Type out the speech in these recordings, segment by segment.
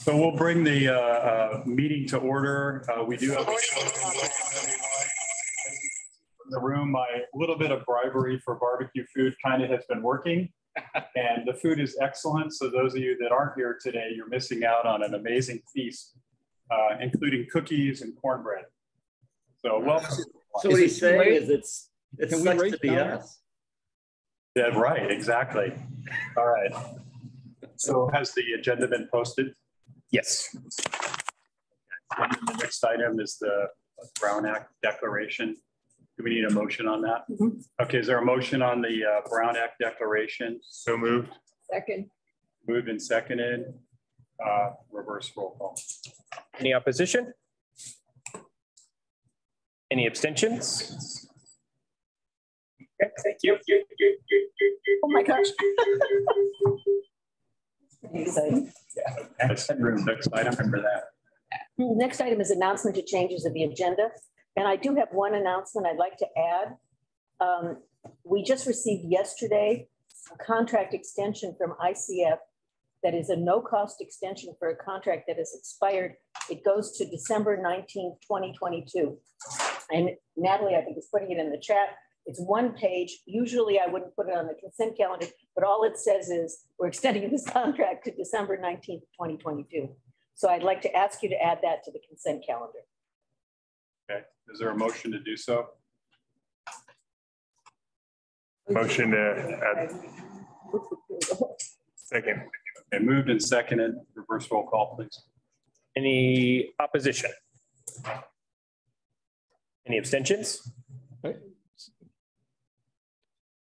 So we'll bring the meeting to order. We do have in the room. My little bit of bribery for barbecue food kind of has been working, and the food is excellent. So those of you that aren't here today, you're missing out on an amazing feast, including cookies and cornbread. So welcome. So what he's saying is it sucks to be us. Yeah, right, exactly. All right. So has the agenda been posted? Yes. The next item is the Brown Act declaration. Do we need a motion on that? Mm-hmm. Okay, is there a motion on the Brown Act declaration? So moved. Second. Moved and seconded. Reverse roll call. Any opposition? Any abstentions? Okay, thank you. Oh my gosh. Exciting. Yeah. Next item, remember that. Next item is announcement to changes of the agenda. And I do have one announcement I'd like to add. We just received yesterday a contract extension from ICF that is a no-cost extension for a contract that has expired. It goes to December 19th, 2022. And Natalie, I think, is putting it in the chat. It's one page. Usually I wouldn't put it on the consent calendar, but all it says is we're extending this contract to December 19th, 2022. So I'd like to ask you to add that to the consent calendar. Okay, is there a motion to do so? Motion to add. Second. Okay, moved and seconded. Reverse roll call, please. Any opposition? Any abstentions?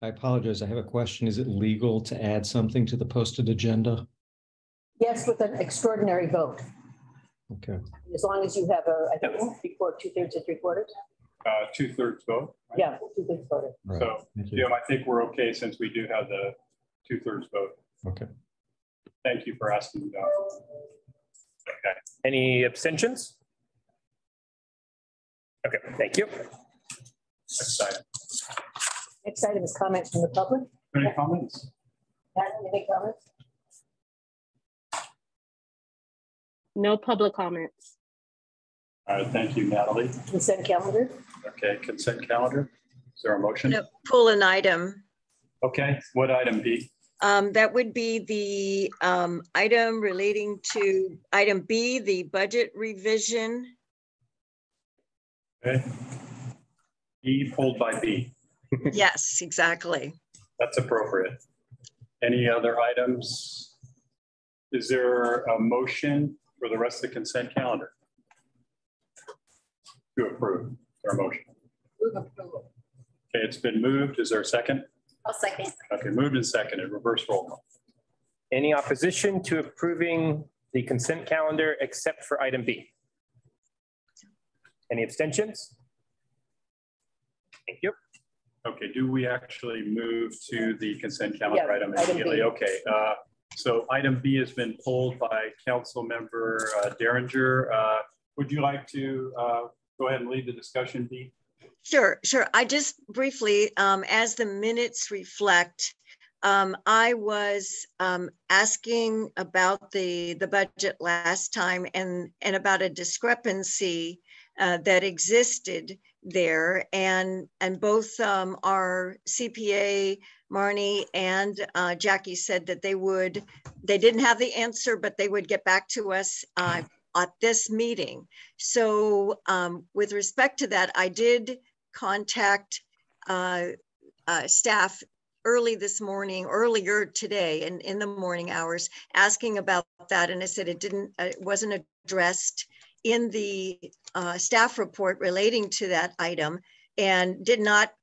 I apologize. I have a question. Is it legal to add something to the posted agenda? Yes, with an extraordinary vote. Okay. As long as you have I think it's 2/3 or 3/4. 2/3 vote. Right? Yeah, 2/3 voted. Right. So, Jim, I think we're okay since we do have the 2/3 vote. Okay. Thank you for asking that. Okay. Any abstentions? Okay, thank you. Next item. Next item is comments from the public. Any comments? Any comments? No public comments. All right, thank you, Natalie. Consent calendar. Okay, consent calendar. Is there a motion? No, pull an item. Okay, what item B? That would be the item relating to item B, the budget revision. Okay. B pulled by B. Yes, exactly. That's appropriate. Any other items? Is there a motion for the rest of the consent calendar? To approve. Is there a motion? Move approval. Okay, it's been moved. Is there a second? I'll second. Okay, moved and seconded. Reverse roll call. Any opposition to approving the consent calendar except for item B? Any abstentions? Thank you. Okay, do we actually move to the consent calendar item immediately? Okay, so item B has been pulled by Council Member Derringer. Would you like to go ahead and lead the discussion, B? Sure. I just briefly, as the minutes reflect, I was asking about the budget last time and about a discrepancy that existed there, and both our CPA, Marnie and Jackie, said that they didn't have the answer, but they would get back to us at this meeting. So with respect to that, I did contact staff earlier today and in the morning hours, asking about that, and I said it wasn't addressed in the staff report relating to that item, and did not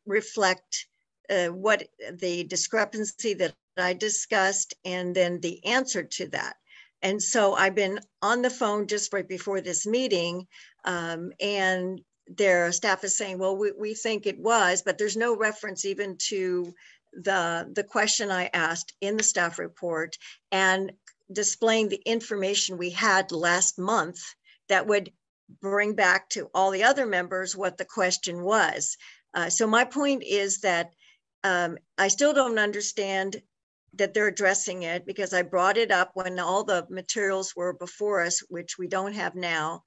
reflect what the discrepancy that I discussed and then the answer to that. And so I've been on the phone just right before this meeting, and their staff is saying, well, we think it was, but there's no reference even to the question I asked in the staff report, and displaying the information we had last month that would bring back to all the other members what the question was. So my point is that I still don't understand that they're addressing it because I brought it up when all the materials were before us, which we don't have now.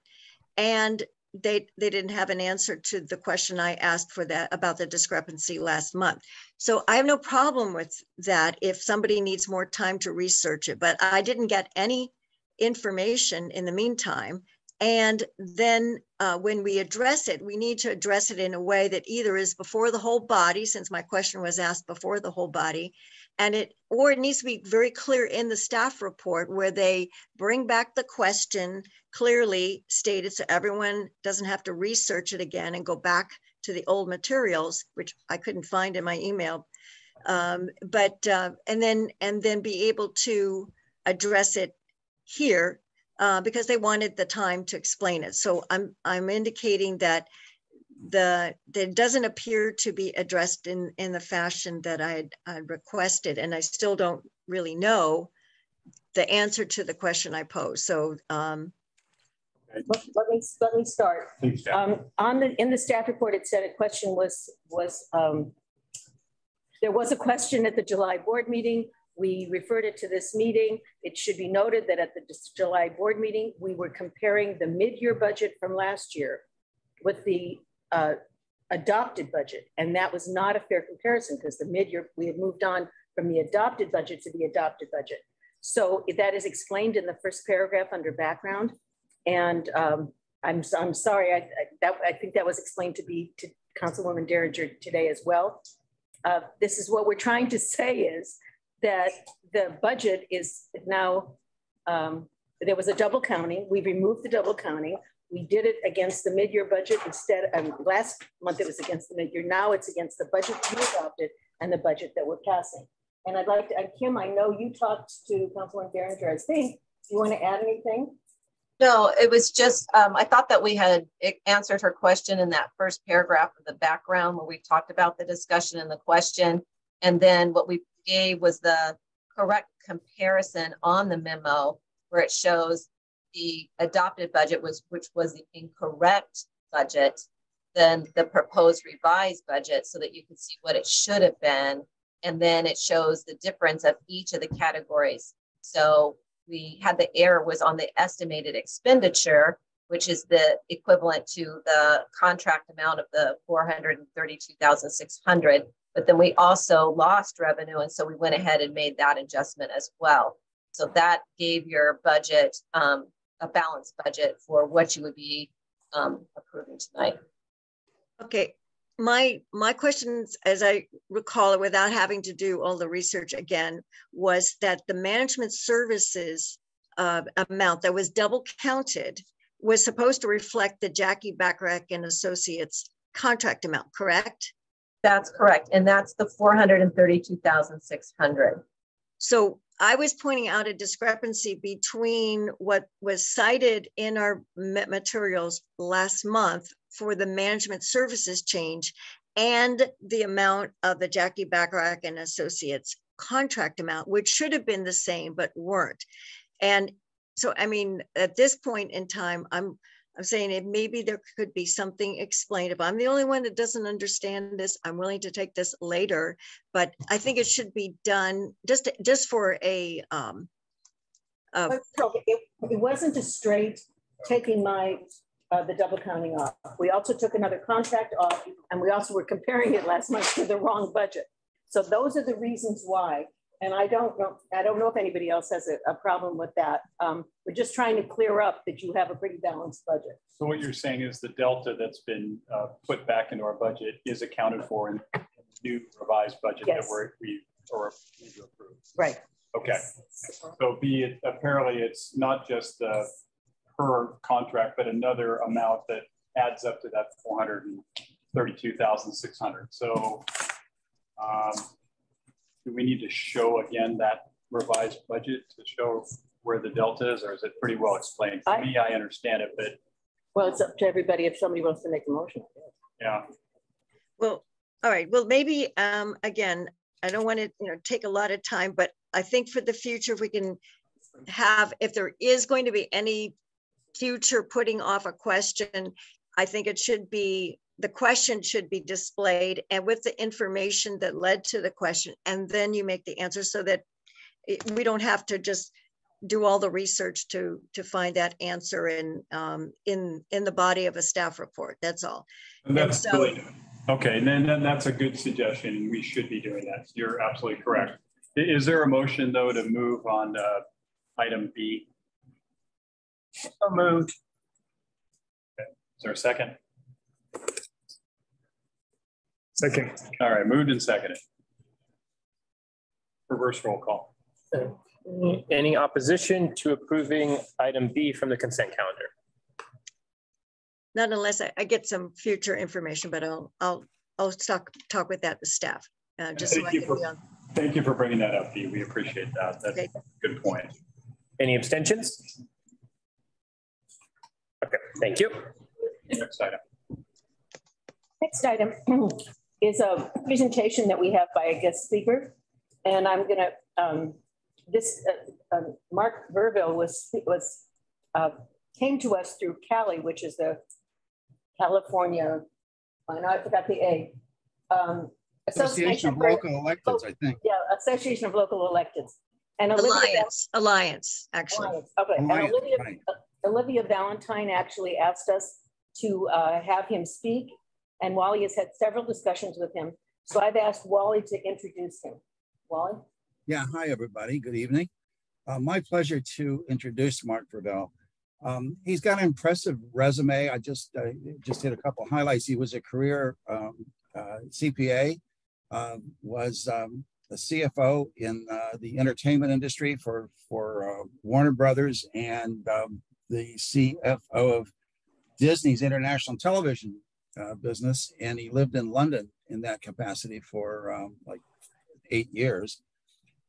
And they didn't have an answer to the question I asked for that about the discrepancy last month. So I have no problem with that if somebody needs more time to research it, but I didn't get any information in the meantime. And then when we address it, we need to address it in a way that either is before the whole body, since my question was asked before the whole body, or it needs to be very clear in the staff report where they bring back the question clearly stated so everyone doesn't have to research it again and go back to the old materials, which I couldn't find in my email. And then be able to address it here because they wanted the time to explain it. So I'm indicating that that doesn't appear to be addressed in the fashion that I requested, and I still don't really know the answer to the question I posed. So let me start. In the staff report, it said a question there was a question at the July board meeting. We referred it to this meeting. It should be noted that at the July board meeting, we were comparing the mid-year budget from last year with the adopted budget. And that was not a fair comparison because the mid-year, we had moved on from the adopted budget to the adopted budget. So that is explained in the first paragraph under background. And I'm sorry, I think that was explained to Councilwoman Derringer today as well. This is what we're trying to say is that the budget is now, there was a double counting. We removed the double counting. We did it against the mid-year budget instead. Last month it was against the mid-year. Now it's against the budget we adopted and the budget that we're passing. And I'd like to, Kim, I know you talked to Councilwoman Derringer, I think. Do you want to add anything? No, it was just, I thought that we had answered her question in that first paragraph of the background where we talked about the discussion and the question. And then what we gave was the correct comparison on the memo where it shows the adopted budget which was the incorrect budget, then the proposed revised budget so that you can see what it should have been. And then it shows the difference of each of the categories. So we had the error was on the estimated expenditure, which is the equivalent to the contract amount of the $432,600. But then we also lost revenue. And so we went ahead and made that adjustment as well. So that gave your budget a balanced budget for what you would be approving tonight. Okay. My questions, as I recall it, without having to do all the research again, was that the management services amount that was double counted was supposed to reflect the Jackie Bacharach and Associates contract amount, correct? That's correct. And that's the $432,600. So I was pointing out a discrepancy between what was cited in our materials last month for the management services change and the amount of the Jackie Bacharach and Associates contract amount, which should have been the same, but weren't. And so, I mean, at this point in time, I'm saying it maybe there could be something explained. If I'm the only one that doesn't understand this, I'm willing to take this later, but I think it should be done just for a. It wasn't a straight taking the double counting off. We also took another contract off, and we also were comparing it last month to the wrong budget. So those are the reasons why. And I don't know if anybody else has a problem with that. We're just trying to clear up that you have a pretty balanced budget. So what you're saying is the delta that's been put back into our budget is accounted for in the new revised budget that we need to approve. Right. Okay. So apparently it's not just the per contract, but another amount that adds up to that $432,600. So do we need to show again that revised budget to show where the delta is, or is it pretty well explained? For me, I understand it, but. Well, it's up to everybody if somebody wants to make a motion. Yeah. Well, all right. Well, maybe, again, I don't want to take a lot of time, but I think for the future, if we can if there is going to be any future putting off a question, I think the question should be displayed and with the information that led to the question, and then you make the answer so that we don't have to just do all the research to find that answer in the body of a staff report. That's all. And that's so, really, okay, and then that's a good suggestion. We should be doing that. You're absolutely correct. Is there a motion though to move on item B? So moved. Okay. Is there a second? Second. All right, moved and seconded. Reverse roll call. Any opposition to approving item B from the consent calendar? not unless I get some future information, but I'll talk with that with staff. Just so I can be on. Thank you for bringing that up, Dee. We appreciate that. That's Okay. a good point. Any abstentions? Okay, thank you. Next item. Next item is a presentation that we have by a guest speaker. And I'm gonna, Mark Verville came to us through CALI, which is the California, I know I forgot the A. Association of Local Electeds, I think. Yeah, Association of Local Electeds. And Alliance, actually. Okay, Alliance, and right. Olivia Valentine actually asked us to have him speak, and Wally has had several discussions with him. So I've asked Wally to introduce him. Wally? Yeah, hi, everybody. Good evening. My pleasure to introduce Mark Verville. He's got an impressive resume. I just did a couple highlights. He was a career CPA, was a CFO in the entertainment industry for Warner Brothers, and the CFO of Disney's international television business. And he lived in London in that capacity for like 8 years.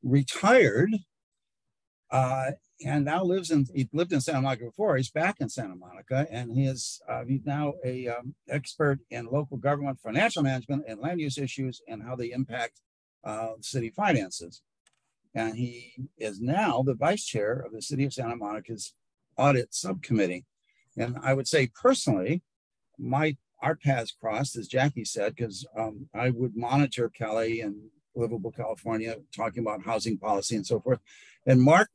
Retired, and now he lived in Santa Monica before. He's back in Santa Monica, and he's now a expert in local government financial management and land use issues and how they impact city finances. And he is now the vice chair of the City of Santa Monica's audit subcommittee. And I would say personally, our paths crossed, as Jackie said, because I would monitor Cali and Livable California, talking about housing policy and so forth. And Mark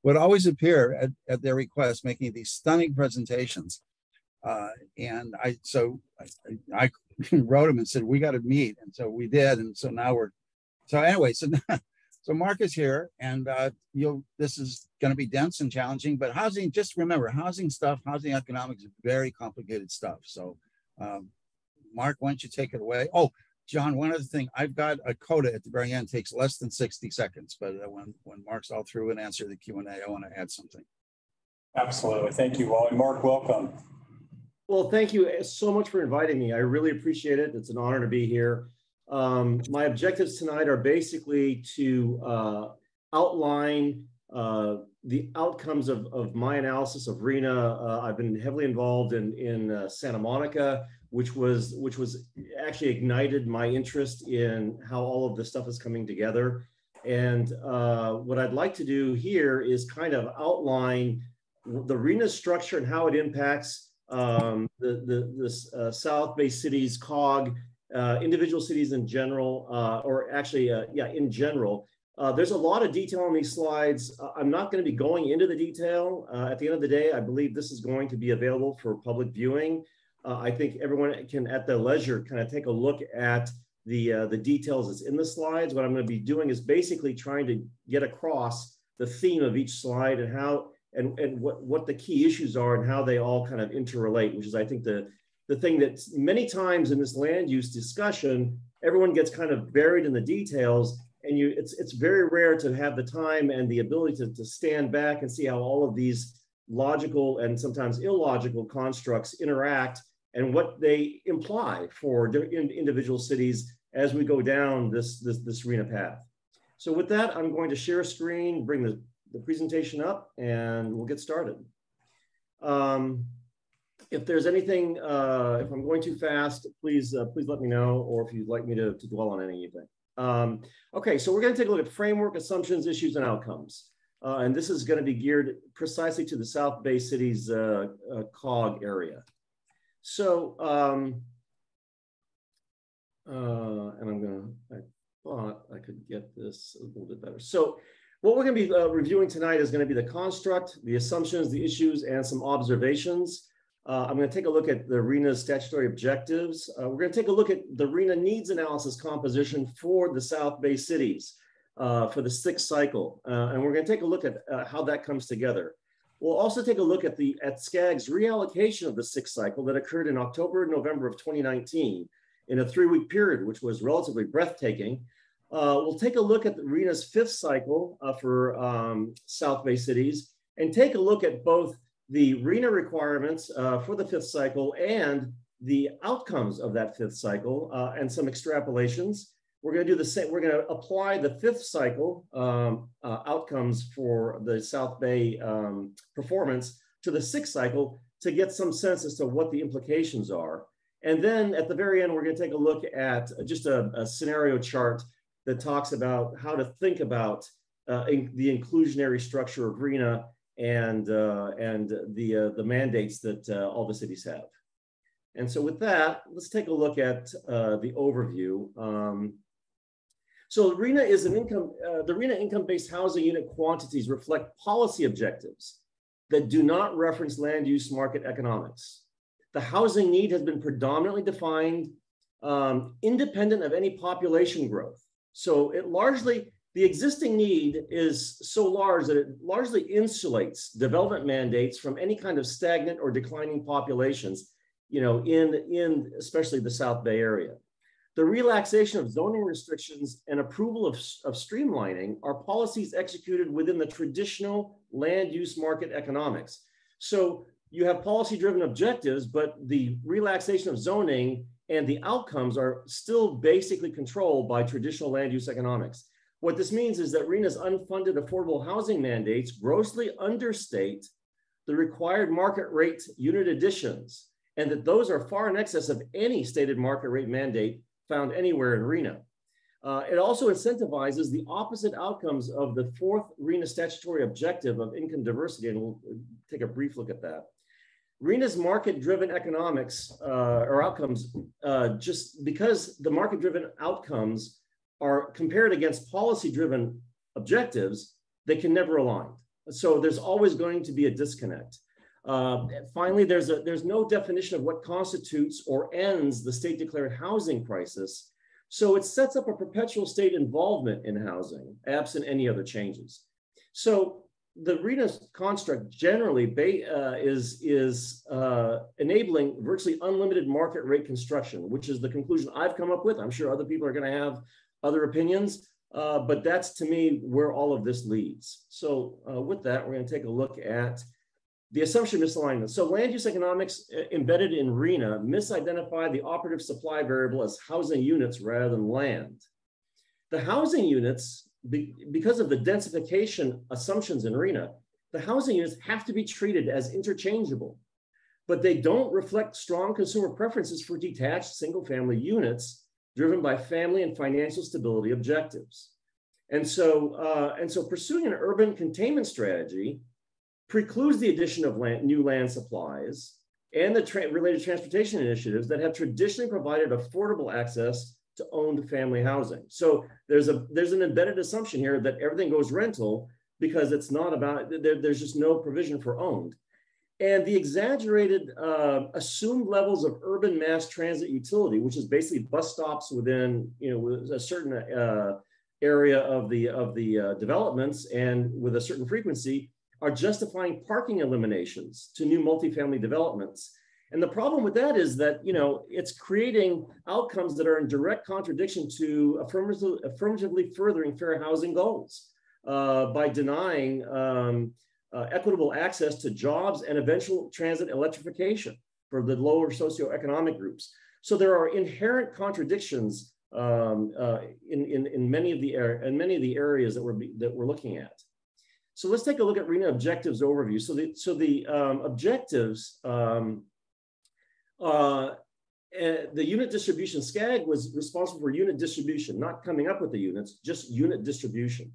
would always appear at their request, making these stunning presentations. And I wrote him and said, we got to meet. And so we did. And so now so Mark is here, and this is going to be dense and challenging, but housing, just remember, housing economics is very complicated stuff. So Mark, why don't you take it away? Oh, John, one other thing, I've got a coda at the very end, takes less than 60 seconds, but when Mark's all through and answer the Q&A, I want to add something. Absolutely. Thank you, Wally. Mark, welcome. Well, thank you so much for inviting me. I really appreciate it. It's an honor to be here. My objectives tonight are basically to outline the outcomes of my analysis of RHNA. I've been heavily involved in Santa Monica, which was actually ignited my interest in how all of this stuff is coming together. And what I'd like to do here is kind of outline the RHNA structure and how it impacts the South Bay cities, COG, individual cities in general, in general. There's a lot of detail on these slides. I'm not going to be going into the detail. At the end of the day, I believe this is going to be available for public viewing. I think everyone can, at their leisure, kind of take a look at the details that's in the slides. What I'm going to be doing is basically trying to get across the theme of each slide and how and what the key issues are and how they all kind of interrelate, which is, I think, the thing that many times in this land use discussion, everyone gets kind of buried in the details, and it's very rare to have the time and the ability to stand back and see how all of these logical and sometimes illogical constructs interact and what they imply for individual cities as we go down this RHNA path. So with that, I'm going to share a screen, bring the presentation up, and we'll get started. If there's anything, if I'm going too fast, please let me know, or if you'd like me to dwell on anything. Okay, so we're going to take a look at framework, assumptions, issues, and outcomes. And this is going to be geared precisely to the South Bay City's COG area. So, and I thought I could get this a little bit better. So What we're going to be reviewing tonight is going to be the construct, the assumptions, the issues, and some observations. I'm going to take a look at the RENA's statutory objectives. We're going to take a look at the RENA needs analysis composition for the South Bay cities for the 6th cycle. And we're going to take a look at how that comes together. We'll also take a look at SCAG's reallocation of the 6th cycle that occurred in October and November of 2019 in a 3-week period, which was relatively breathtaking. We'll take a look at the RENA's 5th cycle for South Bay cities and take a look at both the RENA requirements for the 5th cycle and the outcomes of that 5th cycle and some extrapolations. We're going to do the same. We're going to apply the 5th cycle outcomes for the South Bay performance to the 6th cycle to get some sense as to what the implications are. And then at the very end, we're going to take a look at just a scenario chart that talks about how to think about the inclusionary structure of RENA and the mandates that all the cities have. And so with that, let's take a look at the overview. So RENA is an the RENA income-based housing unit quantities reflect policy objectives that do not reference land use market economics. The housing need has been predominantly defined independent of any population growth. So the existing need is so large that it largely insulates development mandates from any kind of stagnant or declining populations, in especially the South Bay area. The relaxation of zoning restrictions and approval of streamlining are policies executed within the traditional land use market economics. So you have policy-driven objectives, but the relaxation of zoning and the outcomes are still basically controlled by traditional land use economics. What this means is that RENA's unfunded affordable housing mandates grossly understate the required market rate unit additions, and that those are far in excess of any stated market rate mandate found anywhere in RENA. It also incentivizes the opposite outcomes of the 4th RENA statutory objective of income diversity, and we'll take a brief look at that. RENA's market-driven economics or outcomes, just because the market-driven outcomes are compared against policy-driven objectives, they can never align. So there's always going to be a disconnect. Finally, there's no definition of what constitutes or ends the state-declared housing crisis. So it sets up a perpetual state involvement in housing, absent any other changes. So the RENA construct generally is enabling virtually unlimited market rate construction, which is the conclusion I've come up with. I'm sure other people are going to have other opinions, but that's to me where all of this leads. So with that, we're going to take a look at the assumption misalignment. So land use economics embedded in RENA misidentify the operative supply variable as housing units rather than land. The housing units, because of the densification assumptions in RENA, the housing units have to be treated as interchangeable, but they don't reflect strong consumer preferences for detached single-family units driven by family and financial stability objectives. And so pursuing an urban containment strategy precludes the addition of new land supplies and the related transportation initiatives that have traditionally provided affordable access to owned family housing. So there's an embedded assumption here that everything goes rental because it's not about, there's just no provision for owned. And the exaggerated assumed levels of urban mass transit utility, which is basically bus stops within a certain area of the developments and with a certain frequency, are justifying parking eliminations to new multifamily developments. And the problem with that is that it's creating outcomes that are in direct contradiction to affirmatively furthering fair housing goals by denying equitable access to jobs and eventual transit electrification for the lower socioeconomic groups. So there are inherent contradictions in many of the areas that we're looking at. So let's take a look at RENA objectives overview. So the objectives, the unit distribution, SCAG was responsible for unit distribution, not coming up with the units, just unit distribution.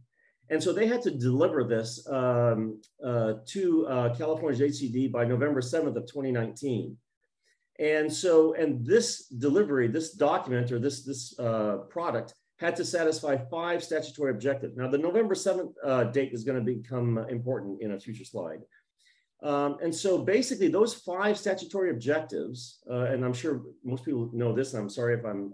And so they had to deliver this to California's HCD by November 7th of 2019. And this delivery, this document or this product had to satisfy 5 statutory objectives. Now, the November 7th date is going to become important in a future slide. And so basically those 5 statutory objectives, and I'm sure most people know this, and I'm sorry if I'm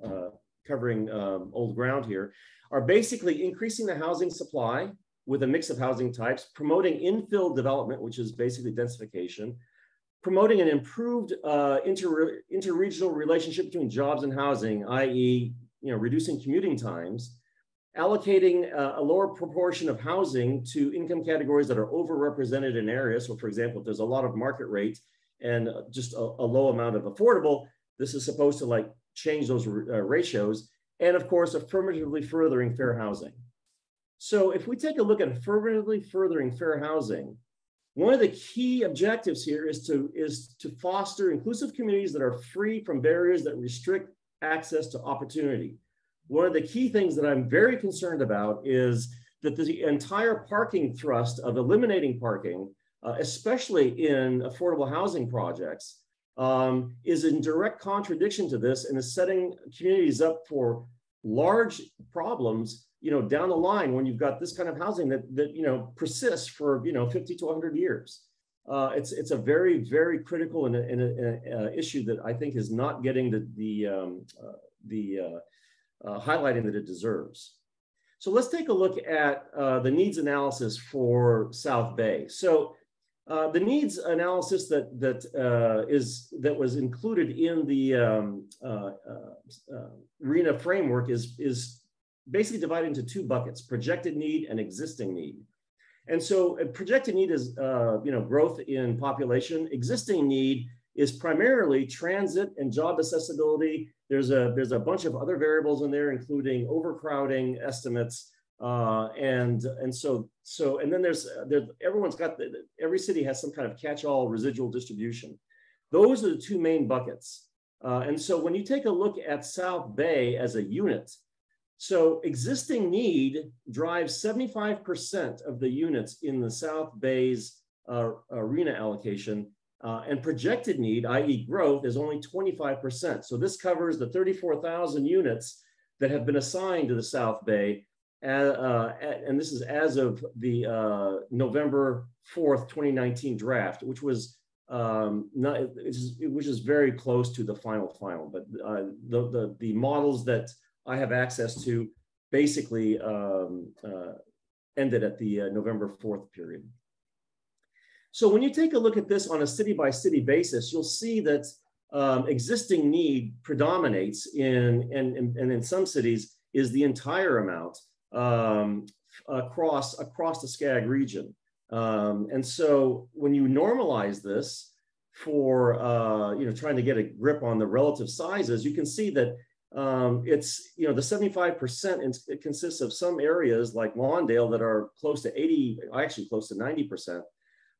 covering old ground here, are basically increasing the housing supply with a mix of housing types, promoting infill development, which is basically densification, promoting an improved interregional relationship between jobs and housing, i.e., reducing commuting times, allocating a lower proportion of housing to income categories that are overrepresented in areas. So for example, if there's a lot of market rate and just a low amount of affordable, this is supposed to like change those ratios. And of course, affirmatively furthering fair housing. So if we take a look at affirmatively furthering fair housing, one of the key objectives here is to foster inclusive communities that are free from barriers that restrict access to opportunity. One of the key things that I'm very concerned about is that the entire parking thrust of eliminating parking, especially in affordable housing projects, is in direct contradiction to this and is setting communities up for large problems, down the line when you've got this kind of housing that persists for 50 to 100 years. It's a very, very critical and issue that I think is not getting the highlighting that it deserves. So let's take a look at the needs analysis for South Bay. So the needs analysis that was included in the RENA framework is basically divided into 2 buckets: projected need and existing need. And so projected need is growth in population. Existing need is primarily transit and job accessibility. There's a bunch of other variables in there, including overcrowding estimates, and then everyone's got every city has some kind of catch-all residual distribution. Those are the 2 main buckets. And so when you take a look at South Bay as a unit, so existing need drives 75% of the units in the South Bay's RENA allocation, and projected need, i.e. growth, is only 25%. So this covers the 34,000 units that have been assigned to the South Bay, and this is as of the November 4th, 2019 draft, which was which is very close to the final, but the models that I have access to basically ended at the November 4th period. So when you take a look at this on a city-by-city basis, you'll see that existing need predominates and in some cities is the entire amount across the SCAG region. And so when you normalize this for trying to get a grip on the relative sizes, you can see that it's the 75%, it consists of some areas like Lawndale that are close to 80, actually close to 90%.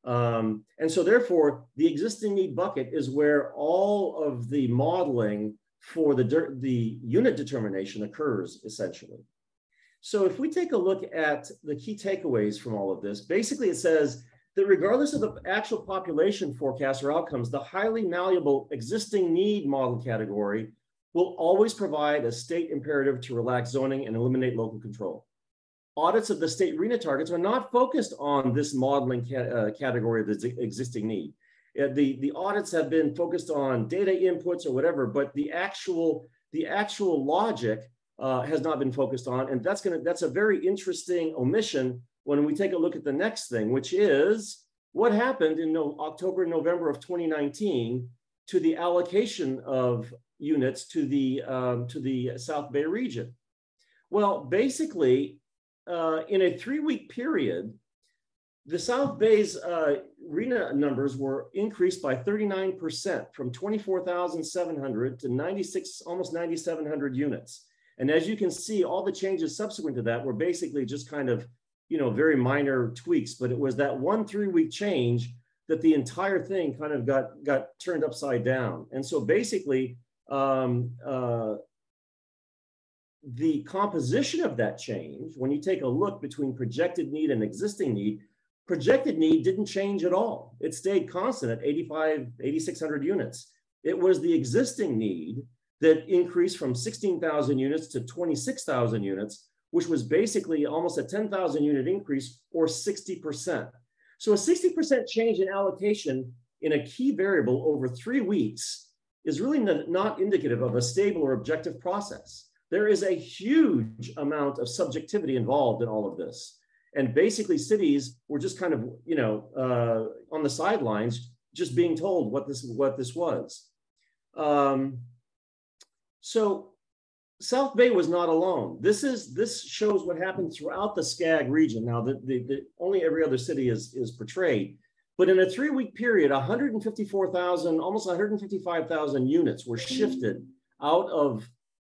And so therefore the existing need bucket is where all of the modeling for the unit determination occurs essentially. So if we take a look at the key takeaways from all of this, basically it says that regardless of the actual population forecast or outcomes, the highly malleable existing need model category will always provide a state imperative to relax zoning and eliminate local control. Audits of the state RENA targets are not focused on this modeling category of the existing need. The audits have been focused on data inputs or whatever, but the actual logic has not been focused on, and that's a very interesting omission when we take a look at the next thing, which is what happened in October and November of 2019 to the allocation of units to the South Bay region. Well, basically, in a 3-week period, the South Bay's RENA numbers were increased by 39% from 24,700 to almost 9,700 units. And as you can see, all the changes subsequent to that were basically just kind of, very minor tweaks, but it was that 1 3-week change that the entire thing kind of got turned upside down. And so basically, the composition of that change, when you take a look between projected need and existing need, projected need didn't change at all. It stayed constant at 8,600 units. It was the existing need that increased from 16,000 units to 26,000 units, which was basically almost a 10,000 unit increase or 60%. So a 60% change in allocation in a key variable over 3 weeks is really not indicative of a stable or objective process. There is a huge amount of subjectivity involved in all of this. And basically cities were just kind of, on the sidelines, just being told what this was. So South Bay was not alone. This shows what happened throughout the SCAG region. Now, only every other city is portrayed, but in a 3-week period, 154,000, almost 155,000 units were shifted out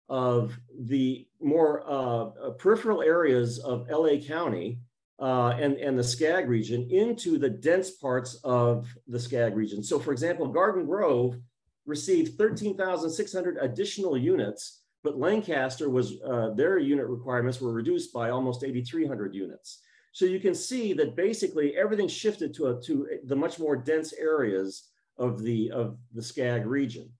of the more peripheral areas of LA County and the SCAG region into the dense parts of the SCAG region. So, for example, Garden Grove received 13,600 additional units, but Lancaster was their unit requirements were reduced by almost 8,300 units. So you can see that basically everything shifted to the much more dense areas of the SCAG region.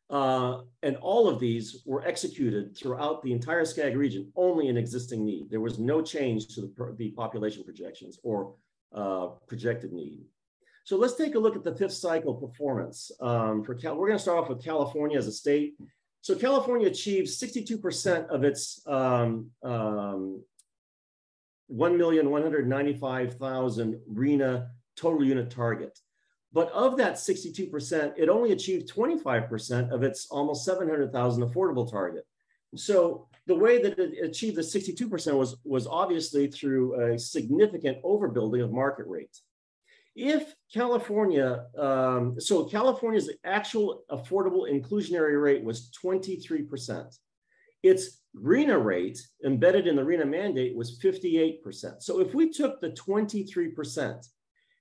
And all of these were executed throughout the entire SCAG region, only in existing need. There was no change to the population projections or projected need. So let's take a look at the 5th cycle performance. We're going to start off with California as a state. So California achieved 62% of its 1,195,000 RHNA total unit target. But of that 62%, it only achieved 25% of its almost 700,000 affordable target. So the way that it achieved the 62% was obviously through a significant overbuilding of market rate. If California, so California's actual affordable inclusionary rate was 23%. Its RHNA rate embedded in the RHNA mandate was 58%. So if we took the 23%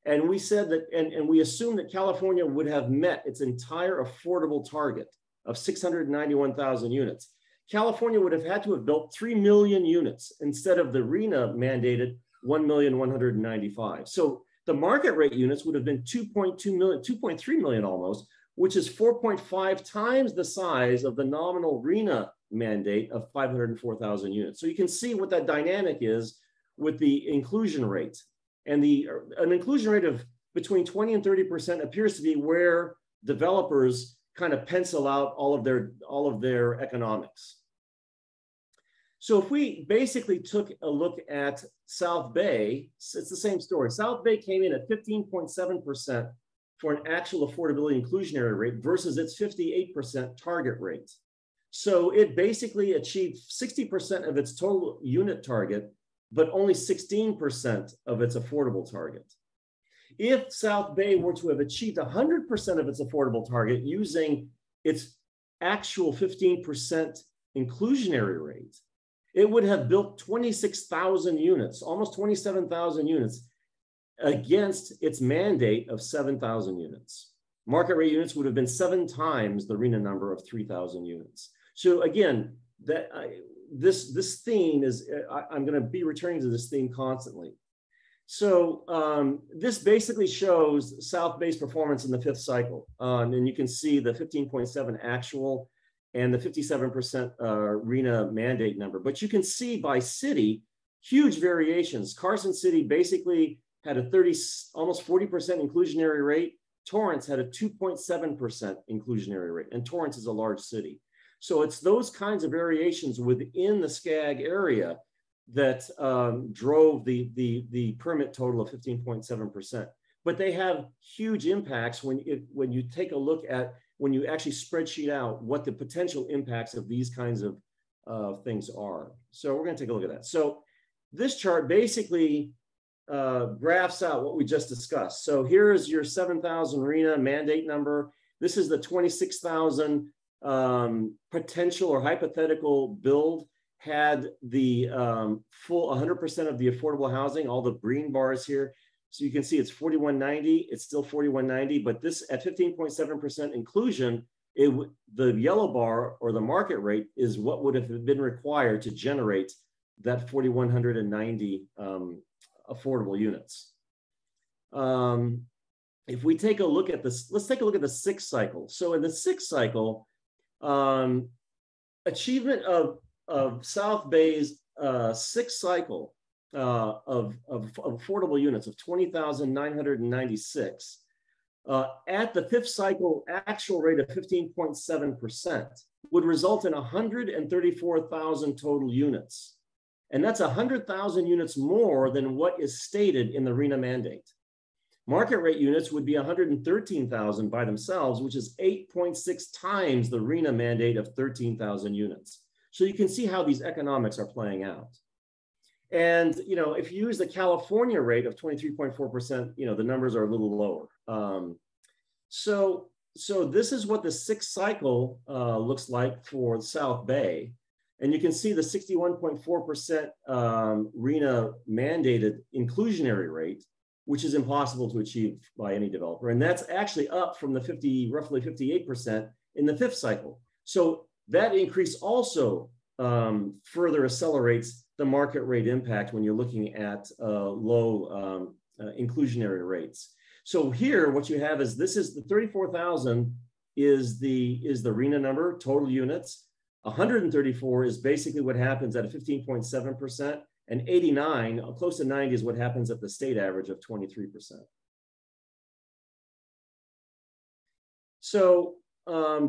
and we said that, and we assumed that California would have met its entire affordable target of 691,000 units, California would have had to have built 3 million units instead of the RHNA mandated 1,195,000. So the market rate units would have been 2.2 million, 2.3 million almost, which is 4.5 times the size of the nominal RHNA mandate of 504,000 units. So you can see what that dynamic is with the inclusion rate. And an inclusion rate of between 20 and 30% appears to be where developers kind of pencil out all of their economics. So if we basically took a look at South Bay, it's the same story. South Bay came in at 15.7% for an actual affordability inclusionary rate versus its 58% target rate. So it basically achieved 60% of its total unit target, but only 16% of its affordable target. If South Bay were to have achieved 100% of its affordable target using its actual 15% inclusionary rate, it would have built 26,000 units, almost 27,000 units against its mandate of 7,000 units. Market rate units would have been 7 times the RHNA number of 3,000 units. So again, this theme is, I'm going to be returning to this theme constantly. So this basically shows South Bay's performance in the 5th cycle. And you can see the 15.7 actual and the 57% RHNA mandate number. But you can see by city, huge variations. Carson City basically had a almost 40% inclusionary rate. Torrance had a 2.7% inclusionary rate. And Torrance is a large city. So it's those kinds of variations within the SCAG area that drove the permit total of 15.7%. But they have huge impacts when you take a look at, when you actually spreadsheet out what the potential impacts of these kinds of things are. So we're going to take a look at that. So this chart basically graphs out what we just discussed. So here is your 7,000 RHNA mandate number. This is the 26,000 potential or hypothetical build had the full 100% of the affordable housing, all the green bars here. So you can see it's 4190, it's still 4190, but this at 15.7% inclusion, the yellow bar or the market rate is what would have been required to generate that 4,190 affordable units. If we take a look at this, let's take a look at the 6th cycle. So in the 6th cycle, Achievement of South Bay's sixth cycle of affordable units of 20,996 at the fifth cycle actual rate of 15.7% would result in 134,000 total units. And that's 100,000 units more than what is stated in the RHNA mandate. Market rate units would be 113,000 by themselves, which is 8.6 times the RHNA mandate of 13,000 units. So you can see how these economics are playing out. And, you know, if you use the California rate of 23.4%, you know, the numbers are a little lower. So this is what the sixth cycle looks like for South Bay. And you can see the 61.4% RHNA mandated inclusionary rate, which is impossible to achieve by any developer. And that's actually up from the roughly 58% in the fifth cycle. So that increase also further accelerates the market rate impact when you're looking at low inclusionary rates. So here, what you have is this is the 34,000 is the RHNA number, total units. 134 is basically what happens at a 15.7%, and 89, close to 90, is what happens at the state average of 23%. So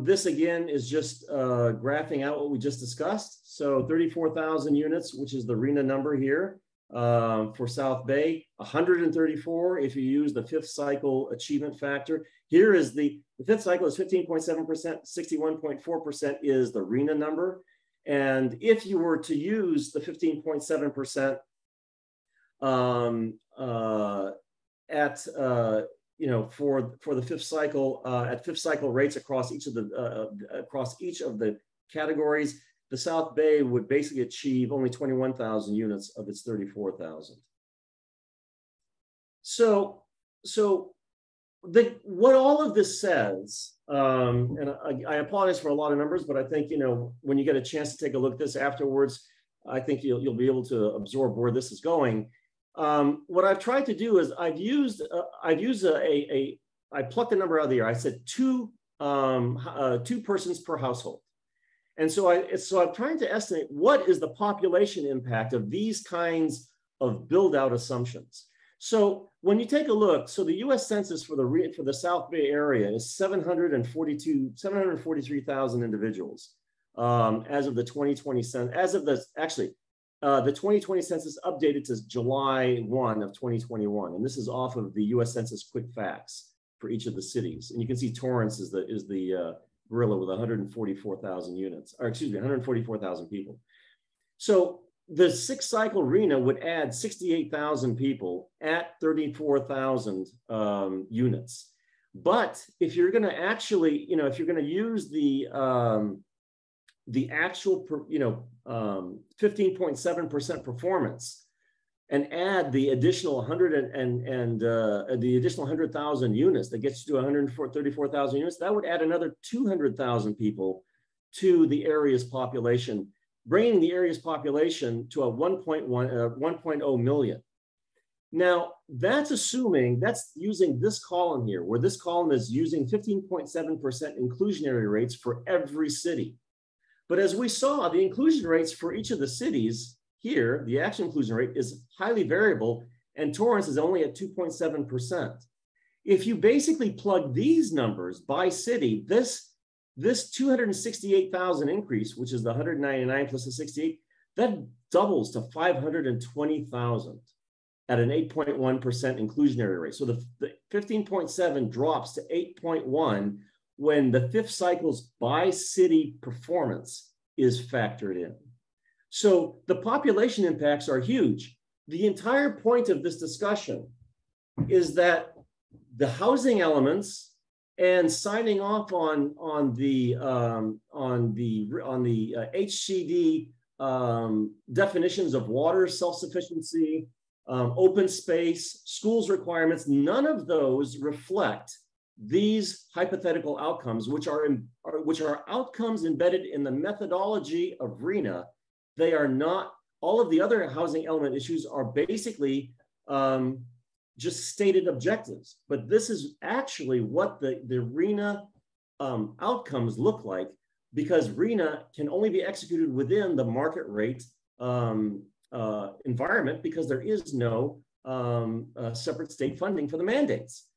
this again is just graphing out what we just discussed. So 34,000 units, which is the RHNA number here for South Bay, 134 if you use the fifth cycle achievement factor. Here is the fifth cycle is 15.7%, 61.4% is the RHNA number. And if you were to use the 15.7% you know, for the fifth cycle at fifth cycle rates across each of the categories, the South Bay would basically achieve only 21,000 units of its 34,000. So what all of this says, and I apologize for a lot of numbers, but I think, you know, when you get a chance to take a look at this afterwards, I think you'll be able to absorb where this is going. What I've tried to do is I plucked a number out of the air. I said two persons per household. And so I'm trying to estimate what is the population impact of these kinds of build out assumptions. So when you take a look, so the U.S. Census for the South Bay area is 743,000 individuals as of the 2020 census. As of the 2020 census updated to July 1 of 2021, and this is off of the U.S. Census quick facts for each of the cities. And you can see Torrance is the gorilla with 144,000 units, or excuse me, 144,000 people. So the sixth cycle RHNA would add 68,000 people at 34,000 units. But if you're going to actually, you know, if you're going to use the actual, 15.7% performance and add the additional 100,000 units, that gets you to 134,000 units, that would add another 200,000 people to the area's population, bringing the area's population to a 1.0 million. Now, that's using this column here, where this column is using 15.7% inclusionary rates for every city. But as we saw, the inclusion rates for each of the cities here, the actual inclusion rate is highly variable, and Torrance is only at 2.7%. If you basically plug these numbers by city, this 268,000 increase, which is the 199 plus the 68, that doubles to 520,000 at an 8.1% inclusionary rate. So the 15.7 drops to 8.1 when the fifth cycle's by city performance is factored in. So the population impacts are huge. The entire point of this discussion is that the housing elements and signing off on the HCD definitions of water self-sufficiency, open space, schools requirements, none of those reflect these hypothetical outcomes, which are outcomes embedded in the methodology of RHNA. They are not, all of the other housing element issues are basically just stated objectives, but this is actually what the RHNA outcomes look like because RENA can only be executed within the market rate environment because there is no separate state funding for the mandates.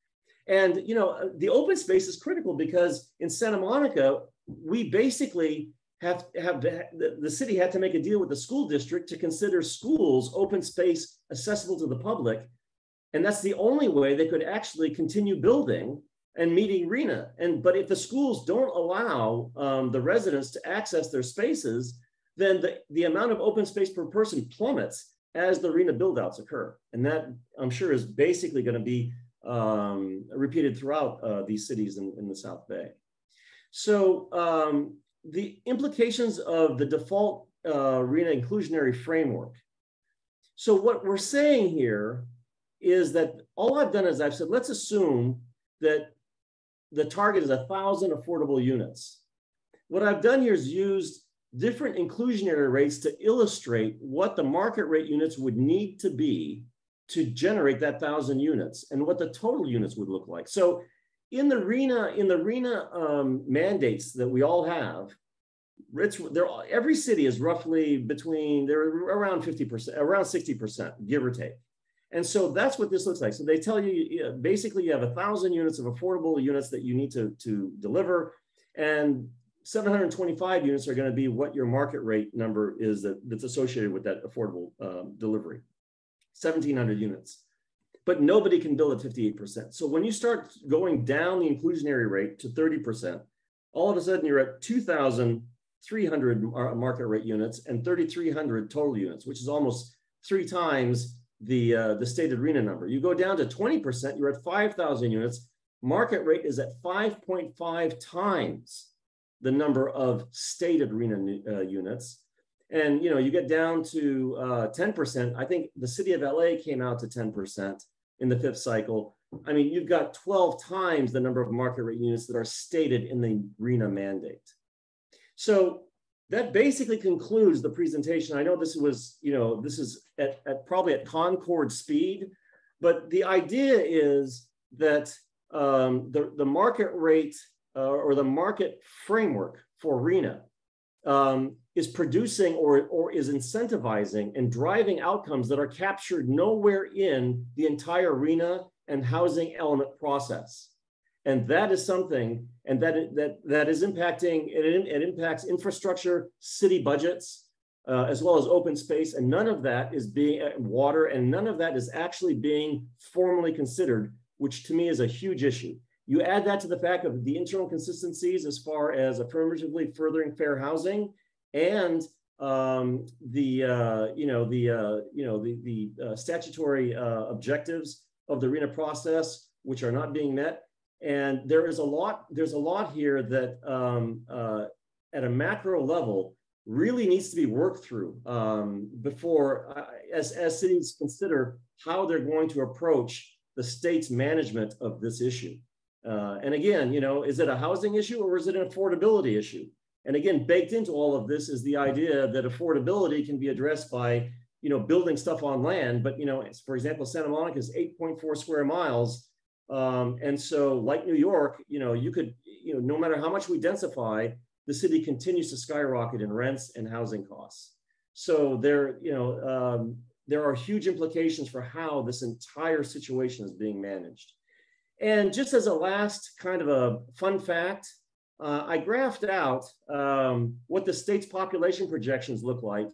And, you know, the open space is critical because in Santa Monica, we basically the city had to make a deal with the school district to consider schools open space accessible to the public. And that's the only way they could actually continue building and meeting RENA. But if the schools don't allow the residents to access their spaces, then the amount of open space per person plummets as the RENA build-outs occur. And that, I'm sure, is basically going to be repeated throughout these cities in the South Bay. So the implications of the default RENA inclusionary framework. So what we're saying here is that all I've done is I've said, let's assume that the target is 1,000 affordable units. What I've done here is used different inclusionary rates to illustrate what the market rate units would need to be to generate that 1,000 units and what the total units would look like. So in the RENA mandates that we all have, every city is roughly they're around 50%, around 60%, give or take. And so that's what this looks like. So they tell you, basically you have 1,000 units of affordable units that you need to deliver, and 725 units are going to be what your market rate number is that's associated with that affordable delivery, 1,700 units. But nobody can build at 58%. So when you start going down the inclusionary rate to 30%, all of a sudden you're at 2,300 market rate units and 3,300 total units, which is almost 3 times the stated RENA number. You go down to 20%, you're at 5,000 units. Market rate is at 5.5 times the number of stated RENA units. And you know, you get down to 10%. I think the city of LA came out to 10% in the 5th cycle. I mean, you've got 12 times the number of market rate units that are stated in the RENA mandate. So that basically concludes the presentation. I know this was, you know, this is probably at Concord speed, but the idea is that the market rate or the market framework for RENA is producing or is incentivizing and driving outcomes that are captured nowhere in the entire RENA and housing element process. And that is something, and that is impacting, it impacts infrastructure, city budgets, as well as open space, and none of that is being, water, and none of that is actually being formally considered, which to me is a huge issue. You add that to the fact of the internal consistencies as far as affirmatively furthering fair housing, and the statutory objectives of the RENA process, which are not being met. And there's a lot here that at a macro level really needs to be worked through before, as cities consider how they're going to approach the state's management of this issue. And again, you know, is it a housing issue or is it an affordability issue? And again, baked into all of this is the idea that affordability can be addressed by, you know, building stuff on land. But, you know, for example, Santa Monica is 8.4 square miles. And so like New York, you know, you could, you know, no matter how much we densify, the city continues to skyrocket in rents and housing costs. So there, you know, there are huge implications for how this entire situation is being managed. And just as a last kind of a fun fact, I graphed out what the state's population projections look like.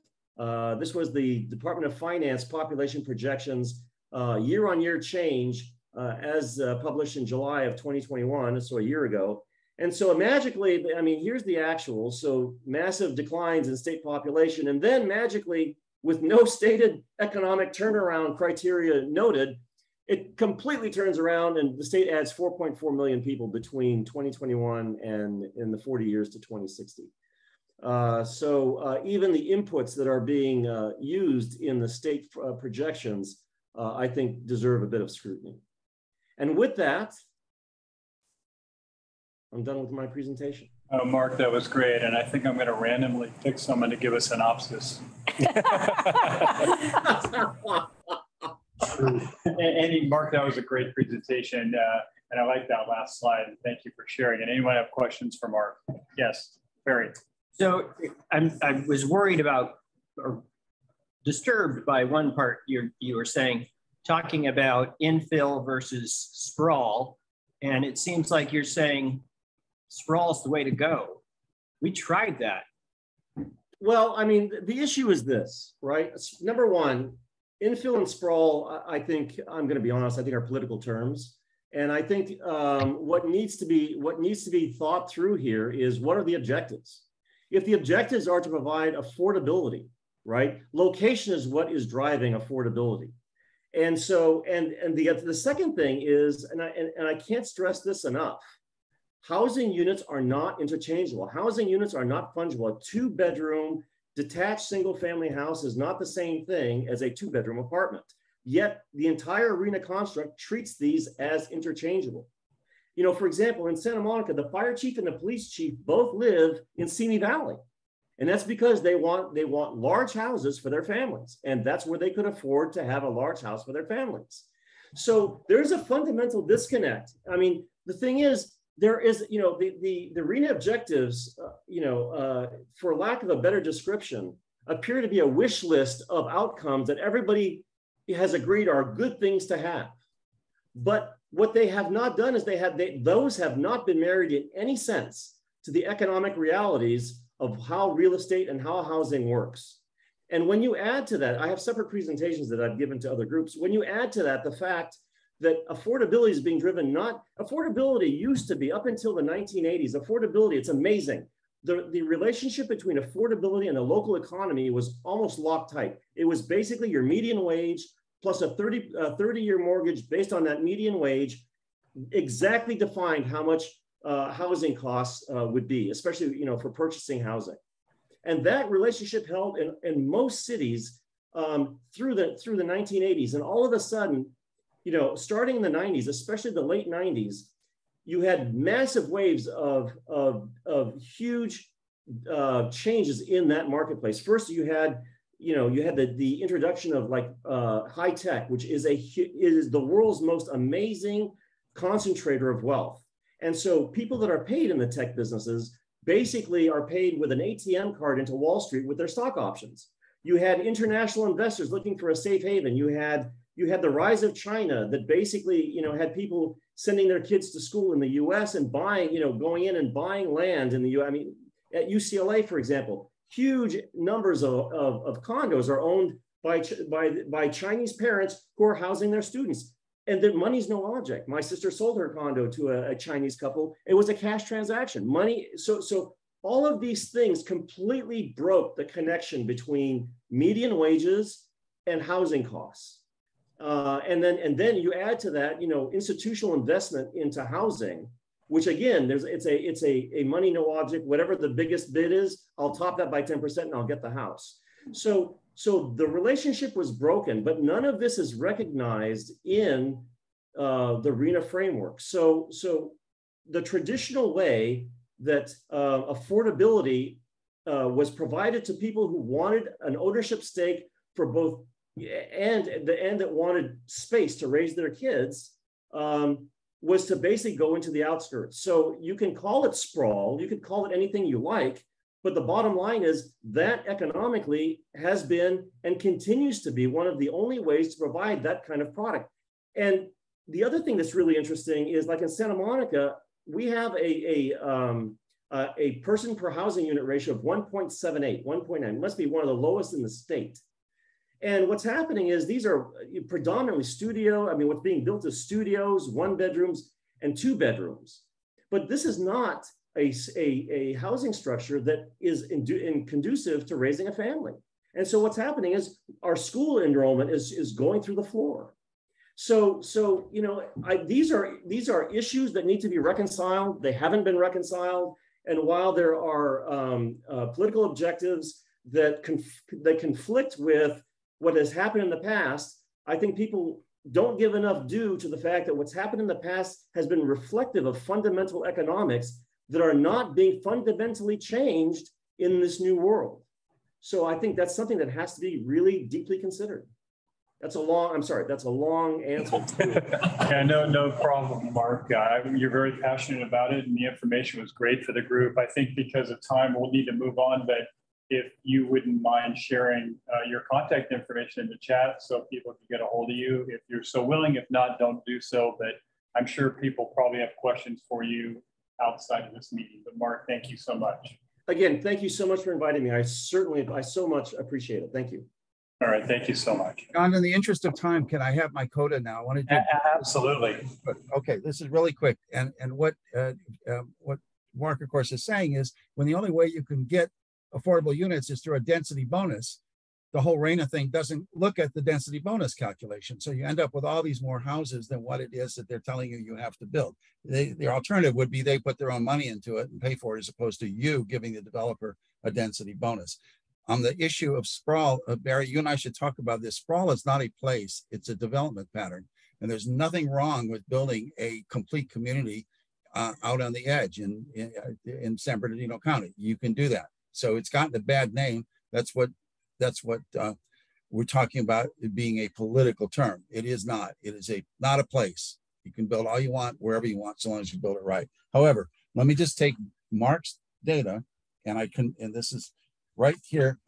This was the Department of Finance population projections, year-on-year change as published in July of 2021, so a year ago. And so magically, I mean, here's the actual, so massive declines in state population, and then magically, with no stated economic turnaround criteria noted, it completely turns around and the state adds 4.4 million people between 2021 and in the 40 years to 2060. So even the inputs that are being used in the state projections, I think deserve a bit of scrutiny. And with that, I'm done with my presentation. Oh, Mark, that was great. And I think I'm going to randomly pick someone to give a synopsis. And Mark, that was a great presentation. And I like that last slide. And thank you for sharing. And anyone have questions for Mark? Yes. Very. So I was worried about or disturbed by one part you were saying, talking about infill versus sprawl. And it seems like you're saying sprawl is the way to go. We tried that. Well, I mean, the issue is this, right? Number one, infill and sprawl, I think, I'm going to be honest, I think are political terms. And I think what needs to be thought through here is, what are the objectives? If the objectives are to provide affordability, right? Location is what is driving affordability. And so, and the second thing is, and I can't stress this enough, housing units are not interchangeable. Housing units are not fungible. A 2-bedroom detached single-family house is not the same thing as a 2-bedroom apartment. Yet the entire arena construct treats these as interchangeable. You know, for example, in Santa Monica, the fire chief and the police chief both live in Simi Valley. And that's because they want large houses for their families. And that's where they could afford to have a large house for their families. So there's a fundamental disconnect. I mean, the thing is, there is, you know, the arena objectives, for lack of a better description, appear to be a wish list of outcomes that everybody has agreed are good things to have. But what they have not done is those have not been married in any sense to the economic realities of how real estate and how housing works. And when you add to that, I have separate presentations that I've given to other groups. When you add to that the fact that affordability is being driven, affordability used to be, up until the 1980s, affordability, it's amazing. The relationship between affordability and the local economy was almost locktight. It was basically your median wage plus a 30-year mortgage based on that median wage exactly defined how much housing costs would be, especially, you know, for purchasing housing. And that relationship held in most cities through the 1980s. And all of a sudden, you know, starting in the 90s, especially the late 90s, you had massive waves of huge changes in that marketplace. First, you had the introduction of like high tech, which is the world's most amazing concentrator of wealth. And so people that are paid in the tech businesses basically are paid with an ATM card into Wall Street with their stock options. You had international investors looking for a safe haven. You had the rise of China that basically, you know, had people sending their kids to school in the US and buying, you know, going in and buying land in the US. I mean, at UCLA, for example, huge numbers of condos are owned by Chinese parents who are housing their students. And the money's no object. My sister sold her condo to a Chinese couple. It was a cash transaction. Money. So all of these things completely broke the connection between median wages and housing costs. And then you add to that, you know, institutional investment into housing, which again, it's a money no object. Whatever the biggest bid is, I'll top that by 10% and I'll get the house. So the relationship was broken, but none of this is recognized in the RENA framework. So the traditional way that affordability was provided to people who wanted an ownership stake for both and that wanted space to raise their kids was to basically go into the outskirts. So you can call it sprawl, you could call it anything you like, but the bottom line is that economically has been and continues to be one of the only ways to provide that kind of product. And the other thing that's really interesting is, like in Santa Monica, we have a person per housing unit ratio of 1.78, 1.9. It must be one of the lowest in the state. And what's happening is these are predominantly what's being built is studios, 1-bedrooms, and 2-bedrooms. But this is not a housing structure that is conducive to raising a family. And so what's happening is our school enrollment is going through the floor. So you know, these are issues that need to be reconciled. They haven't been reconciled. And while there are political objectives that conflict with what has happened in the past, I think people don't give enough due to the fact that what's happened in the past has been reflective of fundamental economics that are not being fundamentally changed in this new world. So I think that's something that has to be really deeply considered. That's a long, I'm sorry, that's a long answer. Yeah, no problem, Mark. You're very passionate about it and the information was great for the group. I think because of time, we'll need to move on, but if you wouldn't mind sharing your contact information in the chat so people can get a hold of you if you're so willing. If not, don't do so, but I'm sure people probably have questions for you outside of this meeting. But Mark, thank you so much. Again, thank you so much for inviting me. I so much appreciate it. Thank you. All right, thank you so much. John, in the interest of time, can I have my coda now? I want to do absolutely. Okay, this is really quick. And what Mark, of course, is saying is when the only way you can get affordable units is through a density bonus, the whole RENA thing doesn't look at the density bonus calculation. So you end up with all these more houses than what it is that they're telling you you have to build. The alternative would be they put their own money into it and pay for it as opposed to you giving the developer a density bonus. On the issue of sprawl, Barry, you and I should talk about this. Sprawl is not a place, it's a development pattern. And there's nothing wrong with building a complete community out on the edge in San Bernardino County. You can do that. So it's gotten a bad name. That's what we're talking about it being a political term. It is not. It is not a place. You can build all you want, wherever you want, so long as you build it right. However, let me just take Mark's data, and this is right here.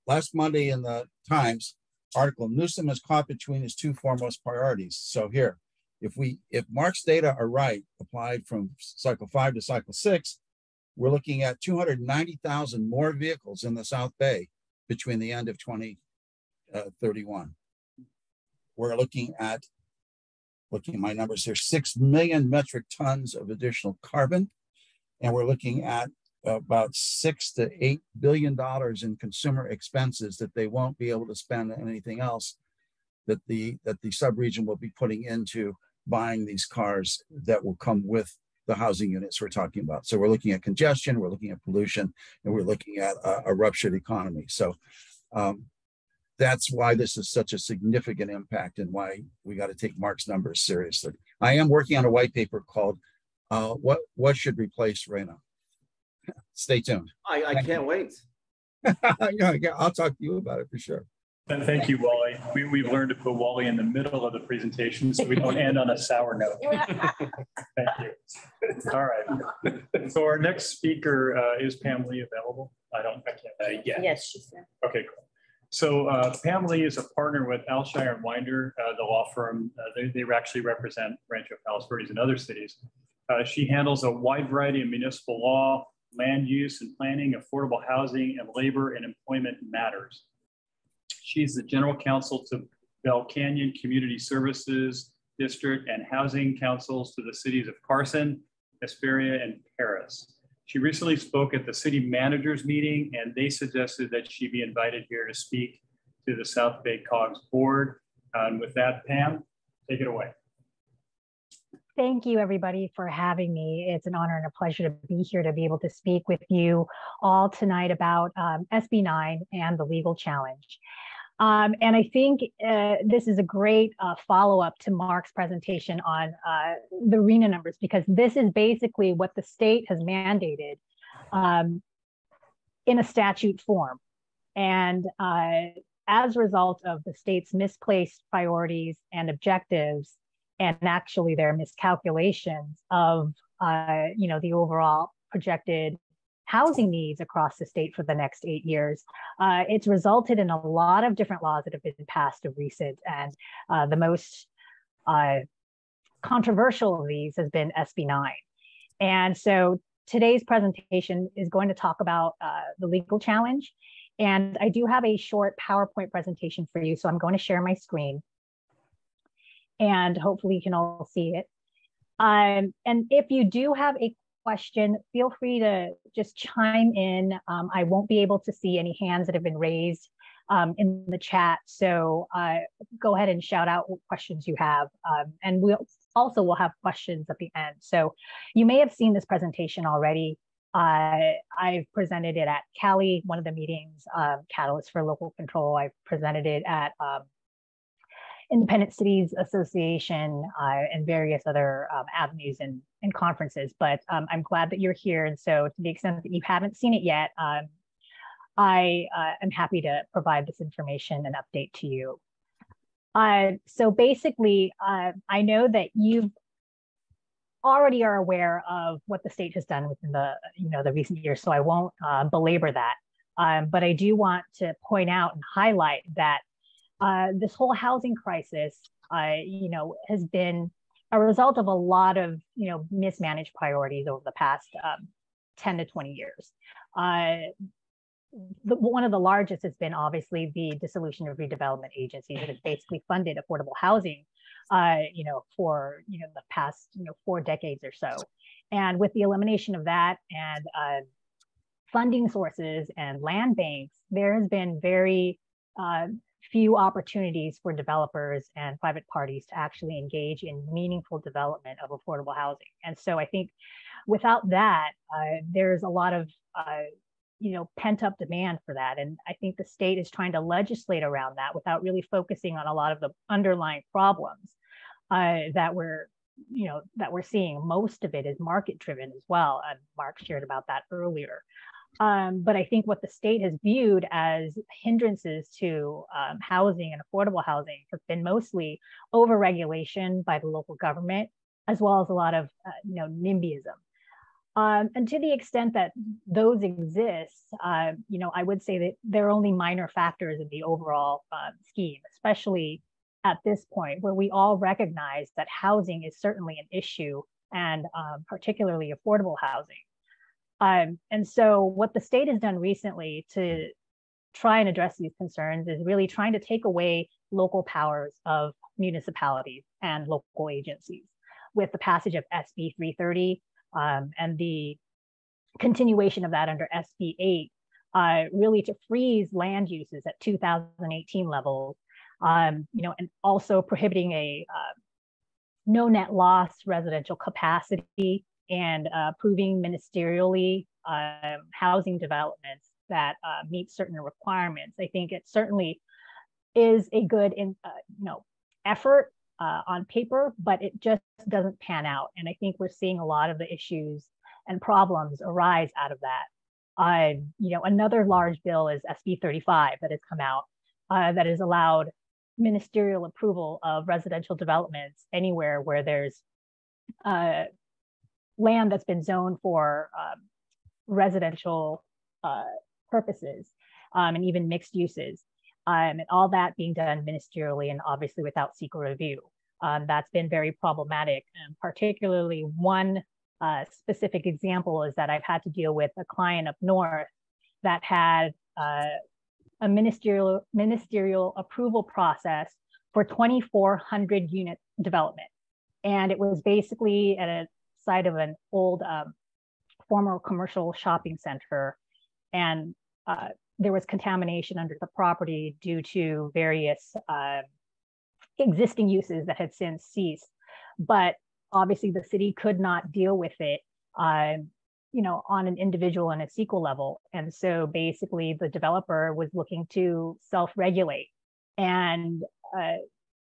Last Monday in the Times article, Newsom is caught between his two foremost priorities. So here, if Mark's data are right, applied from cycle 5 to cycle 6, we're looking at 290,000 more vehicles in the South Bay between the end of 2031. We're looking at my numbers here, 6 million metric tons of additional carbon, and we're looking at about $6 to $8 billion in consumer expenses that they won't be able to spend on anything else that the subregion will be putting into buying these cars that will come with the housing units we're talking about. So we're looking at congestion, we're looking at pollution, and we're looking at a ruptured economy. So that's why this is such a significant impact and why we got to take Mark's numbers seriously. I am working on a white paper called What Should Replace RENA? Stay tuned. I can't wait. Yeah, I'll talk to you about it for sure. And thank you, Wally. We've learned to put Wally in the middle of the presentation so we don't end on a sour note. Thank you. All right. So our next speaker is Pam Lee available? I can't. Yes, she's there. Okay, cool. So Pam Lee is a partner with Alshire and Winder, the law firm. They actually represent Rancho Palos Verdes and other cities. She handles a wide variety of municipal law, land use and planning, affordable housing, and labor and employment matters. She's the general counsel to Bell Canyon Community Services District and housing councils to the cities of Carson, Hesperia, and Paris. She recently spoke at the city managers meeting, and they suggested that she be invited here to speak to the South Bay COG's board. And with that, Pam, take it away. Thank you, everybody, for having me. It's an honor and a pleasure to be here to be able to speak with you all tonight about SB 9 and the legal challenge. And I think this is a great follow-up to Mark's presentation on the RENA numbers, because this is basically what the state has mandated in a statute form. And as a result of the state's misplaced priorities and objectives, and actually their miscalculations of the overall projected housing needs across the state for the next 8 years, it's resulted in a lot of different laws that have been passed of recent. And the most controversial of these has been SB 9. And so today's presentation is going to talk about the legal challenge. And I do have a short PowerPoint presentation for you. So I'm going to share my screen. And hopefully you can all see it. And if you do have a question, feel free to just chime in. I won't be able to see any hands that have been raised in the chat. So go ahead and shout out what questions you have. And we'll have questions at the end. So you may have seen this presentation already. I've presented it at Cali, one of the meetings, Catalyst for Local Control. I've presented it at Independent Cities Association and various other avenues and conferences, but I'm glad that you're here. And so to the extent that you haven't seen it yet, I am happy to provide this information and update to you. So basically, I know that you already are aware of what the state has done within the recent years, so I won't belabor that. But I do want to point out and highlight that this whole housing crisis, has been a result of a lot of mismanaged priorities over the past 10 to 20 years. One of the largest has been obviously the dissolution of redevelopment agencies that has basically funded affordable housing, for the past 4 decades or so. And with the elimination of that and funding sources and land banks, there has been very few opportunities for developers and private parties to actually engage in meaningful development of affordable housing. And so I think without that, there's a lot of pent up demand for that. And I think the state is trying to legislate around that without really focusing on a lot of the underlying problems that we're seeing. Most of it is market driven as well. And Mark shared about that earlier. But I think what the state has viewed as hindrances to housing and affordable housing have been mostly overregulation by the local government, as well as a lot of NIMBYism. And to the extent that those exist, I would say that they're only minor factors in the overall scheme, especially at this point where we all recognize that housing is certainly an issue, and particularly affordable housing. And so what the state has done recently to try and address these concerns is really trying to take away local powers of municipalities and local agencies with the passage of SB 330 and the continuation of that under SB 8, really to freeze land uses at 2018 levels, and also prohibiting a no net loss residential capacity and approving ministerially housing developments that meet certain requirements. I think it certainly is a good effort on paper, but it just doesn't pan out. And I think we're seeing a lot of the issues and problems arise out of that. Another large bill is SB 35 that has come out that has allowed ministerial approval of residential developments anywhere where there's land that's been zoned for residential purposes and even mixed uses. And all that being done ministerially and obviously without secret review. That's been very problematic. And particularly one specific example is that I've had to deal with a client up north that had a ministerial approval process for 2,400 unit development. And it was basically at a site of an old former commercial shopping center. And there was contamination under the property due to various existing uses that had since ceased. But obviously the city could not deal with it on an individual and a sequel level. And so basically the developer was looking to self-regulate, and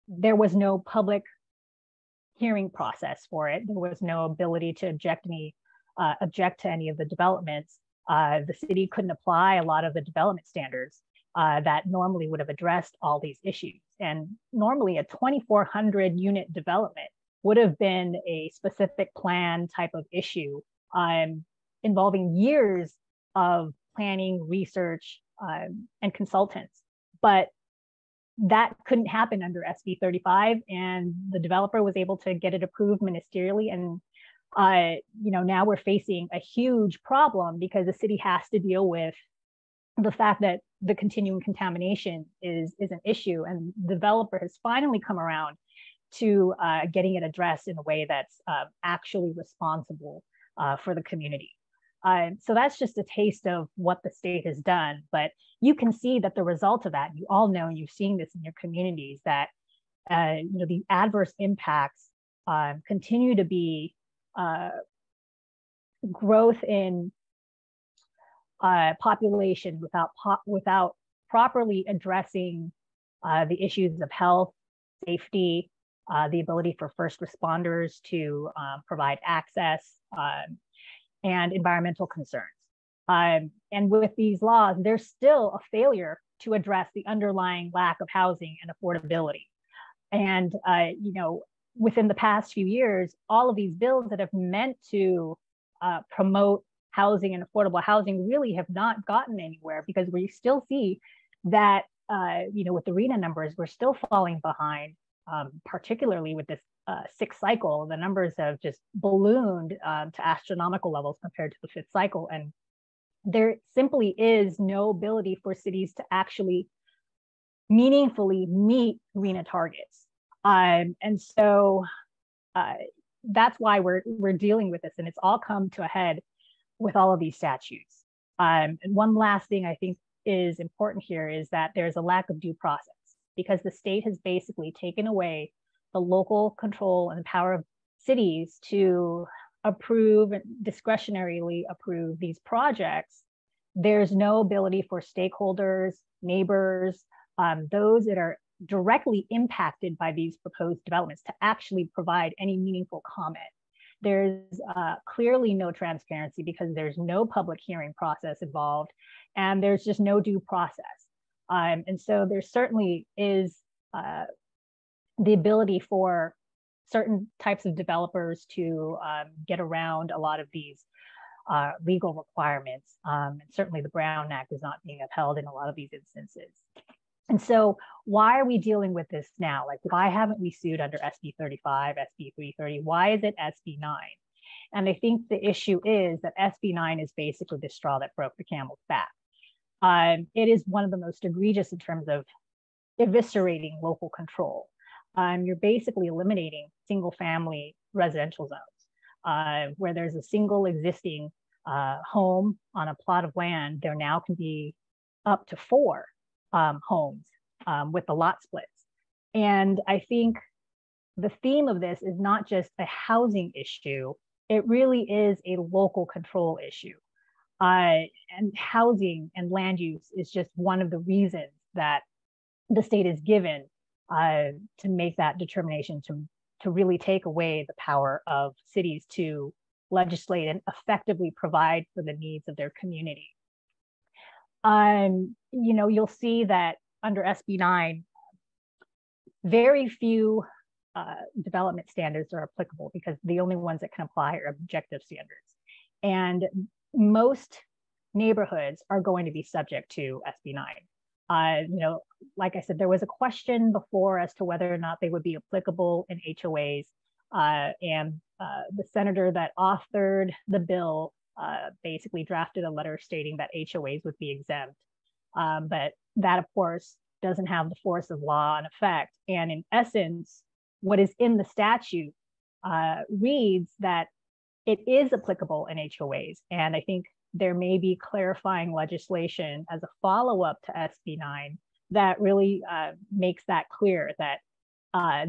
there was no public hearing process for it. There was no ability to object to any of the developments. The city couldn't apply a lot of the development standards that normally would have addressed all these issues. And normally a 2,400 unit development would have been a specific plan type of issue involving years of planning, research, and consultants. But that couldn't happen under SB 35, and the developer was able to get it approved ministerially. And now we're facing a huge problem because the city has to deal with the fact that the continuing contamination is an issue, and the developer has finally come around to getting it addressed in a way that's actually responsible for the community. So that's just a taste of what the state has done, but you can see that the result of that, you all know, and you've seen this in your communities, that the adverse impacts continue to be growth in population without properly addressing the issues of health, safety, the ability for first responders to provide access, and environmental concerns. And with these laws, there's still a failure to address the underlying lack of housing and affordability. And, you know, within the past few years, all of these bills that have meant to promote housing and affordable housing really have not gotten anywhere, because we still see that, you know, with the RENA numbers, we're still falling behind, particularly with this sixth cycle. The numbers have just ballooned to astronomical levels compared to the fifth cycle. And there simply is no ability for cities to actually meaningfully meet RENA targets. And so that's why we're dealing with this, and it's all come to a head with all of these statutes. And one last thing I think is important here is that there's a lack of due process, because the state has basically taken away the local control and power of cities to approve and discretionarily approve these projects. There's no ability for stakeholders, neighbors, those that are directly impacted by these proposed developments to actually provide any meaningful comment. There's clearly no transparency because there's no public hearing process involved, and there's just no due process. And so there certainly is the ability for certain types of developers to get around a lot of these legal requirements. And certainly the Brown Act is not being upheld in a lot of these instances. And so why are we dealing with this now? Like, why haven't we sued under SB 35, SB 330? Why is it SB 9? And I think the issue is that SB 9 is basically the straw that broke the camel's back. It is one of the most egregious in terms of eviscerating local control. You're basically eliminating single family residential zones where there's a single existing home on a plot of land. There now can be up to 4 homes with the lot splits. And I think the theme of this is not just a housing issue, it really is a local control issue. And housing and land use is just one of the reasons that the state is given to make that determination to really take away the power of cities to legislate and effectively provide for the needs of their community. You know, you'll see that under SB 9, very few development standards are applicable because the only ones that can apply are objective standards. And most neighborhoods are going to be subject to SB 9. You know, like I said, there was a question before as to whether or not they would be applicable in HOAs. And the senator that authored the bill basically drafted a letter stating that HOAs would be exempt. But that, of course, doesn't have the force of law and effect. And in essence, what is in the statute reads that it is applicable in HOAs. And I think there may be clarifying legislation as a follow-up to SB 9 that really makes that clear, that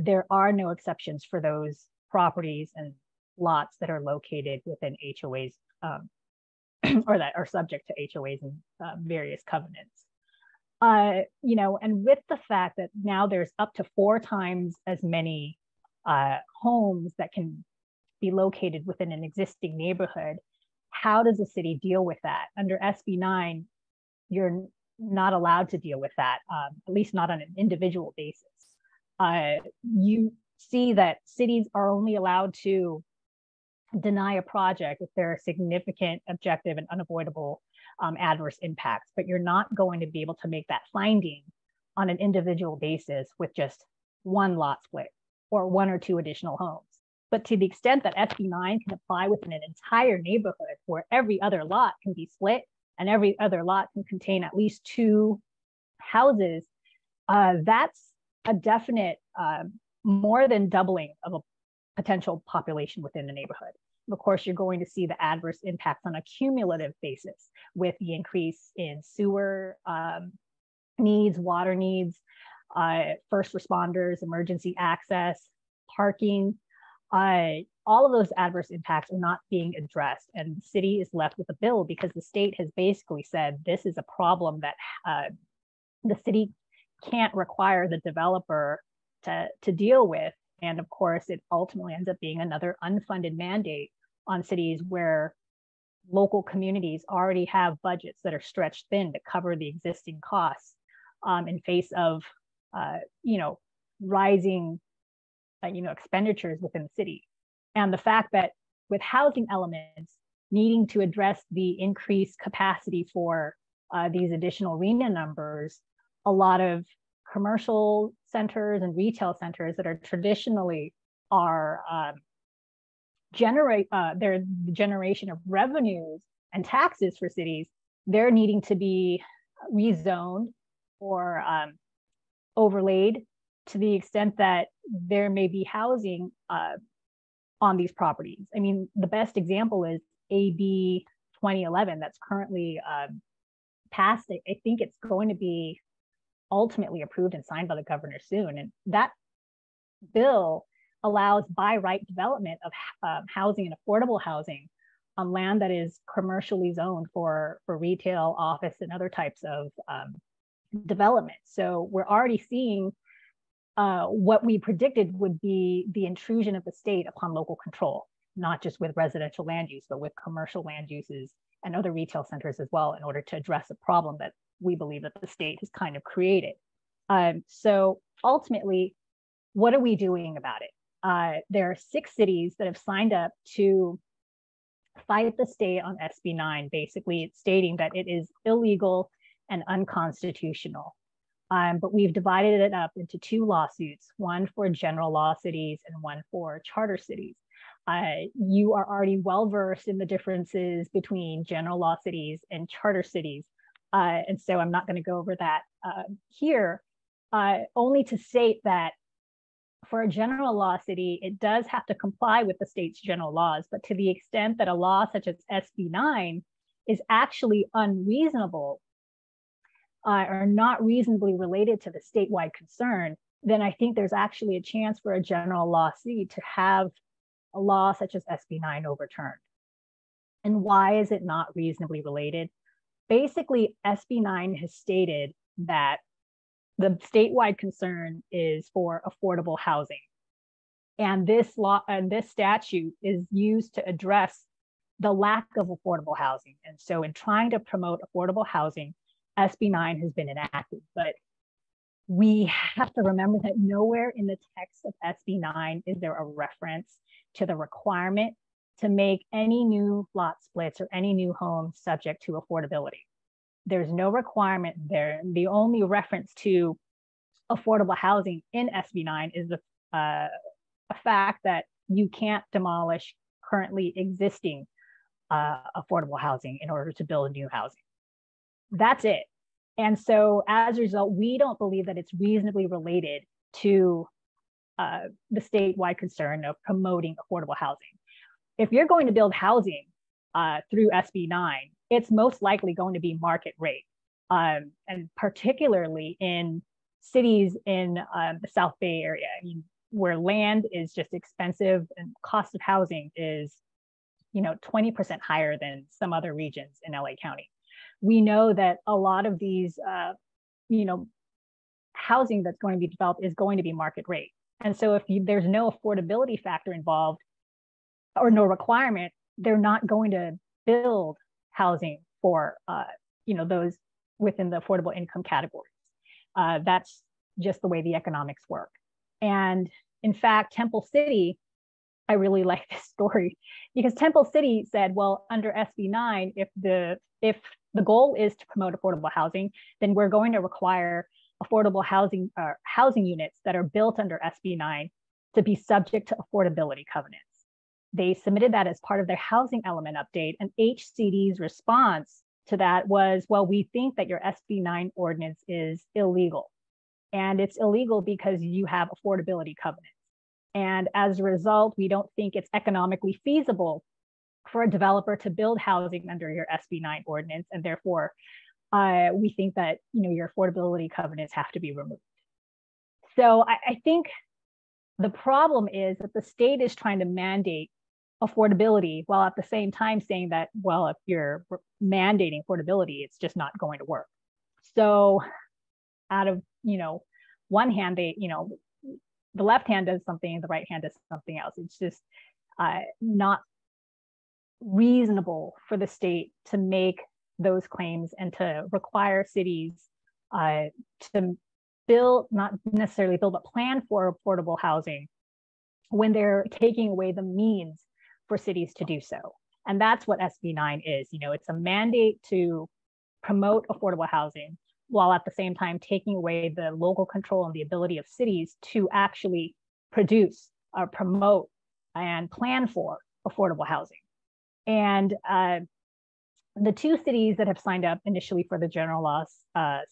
there are no exceptions for those properties and lots that are located within HOAs or that are subject to HOAs and various covenants. You know, and with the fact that now there's up to 4 times as many homes that can be located within an existing neighborhood, how does the city deal with that? Under SB 9, you're not allowed to deal with that, at least not on an individual basis. You see that cities are only allowed to deny a project if there are significant, objective, and unavoidable adverse impacts, but you're not going to be able to make that finding on an individual basis with just 1 lot split or 1 or 2 additional homes. But to the extent that SB 9 can apply within an entire neighborhood where every other lot can be split and every other lot can contain at least 2 houses, that's a definite more than doubling of a potential population within the neighborhood. Of course, you're going to see the adverse impacts on a cumulative basis with the increase in sewer needs, water needs, first responders, emergency access, parking. All of those adverse impacts are not being addressed, and the city is left with a bill because the state has basically said this is a problem that the city can't require the developer to deal with. And of course, it ultimately ends up being another unfunded mandate on cities where local communities already have budgets that are stretched thin to cover the existing costs in face of, you know, rising, expenditures within the city. And the fact that with housing elements needing to address the increased capacity for these additional arena numbers, a lot of commercial centers and retail centers that are traditionally their generation of revenues and taxes for cities, they're needing to be rezoned or overlaid to the extent that there may be housing on these properties. I mean, the best example is AB 2011 that's currently passed. I think it's going to be ultimately approved and signed by the governor soon. And that bill allows by right development of housing and affordable housing on land that is commercially zoned for retail, office, and other types of development. So we're already seeing what we predicted would be the intrusion of the state upon local control, not just with residential land use, but with commercial land uses and other retail centers as well, in order to address a problem that we believe that the state has kind of created. So ultimately, what are we doing about it? There are 6 cities that have signed up to fight the state on SB 9, basically stating that it is illegal and unconstitutional. But we've divided it up into 2 lawsuits, one for general law cities and one for charter cities. You are already well versed in the differences between general law cities and charter cities. And so I'm not going to go over that here, only to state that for a general law city, it does have to comply with the state's general laws, but to the extent that a law such as SB 9 is actually unreasonable or not reasonably related to the statewide concern, then I think there's actually a chance for a general law city to have a law such as SB 9 overturned. And why is it not reasonably related? Basically, SB 9 has stated that the statewide concern is for affordable housing. And this law and this statute is used to address the lack of affordable housing. And so in trying to promote affordable housing, SB 9 has been enacted. But we have to remember that nowhere in the text of SB 9 is there a reference to the requirement to make any new lot splits or any new homes subject to affordability. There's no requirement there. The only reference to affordable housing in SB 9 is a fact that you can't demolish currently existing affordable housing in order to build new housing. That's it. And so as a result, we don't believe that it's reasonably related to the statewide concern of promoting affordable housing. If you're going to build housing through SB 9, it's most likely going to be market rate. And particularly in cities in the South Bay area, I mean, where land is just expensive and cost of housing is 20% higher than some other regions in LA County. We know that a lot of these, housing that's going to be developed is going to be market rate. And so if there's no affordability factor involved or no requirement, they're not going to build housing for, those within the affordable income categories. That's just the way the economics work. And in fact, Temple City, I really like this story because Temple City said, well, under SB 9, if the goal is to promote affordable housing, then we're going to require affordable housing units that are built under SB 9 to be subject to affordability covenants. They submitted that as part of their housing element update, and HCD's response to that was, well, we think that your SB 9 ordinance is illegal. And it's illegal because you have affordability covenants. And as a result, we don't think it's economically feasible for a developer to build housing under your SB 9 ordinance. And therefore, we think that your affordability covenants have to be removed. So I think the problem is that the state is trying to mandate affordability while at the same time saying that, well, if you're mandating affordability, it's just not going to work. So out of, one hand, the left hand does something, the right hand does something else. It's just not reasonable for the state to make those claims and to require cities to build, not necessarily build, but plan for affordable housing when they're taking away the means for cities to do so. And that's what SB 9 is. You know, it's a mandate to promote affordable housing while at the same time taking away the local control and the ability of cities to actually produce or promote and plan for affordable housing. And the two cities that have signed up initially for the general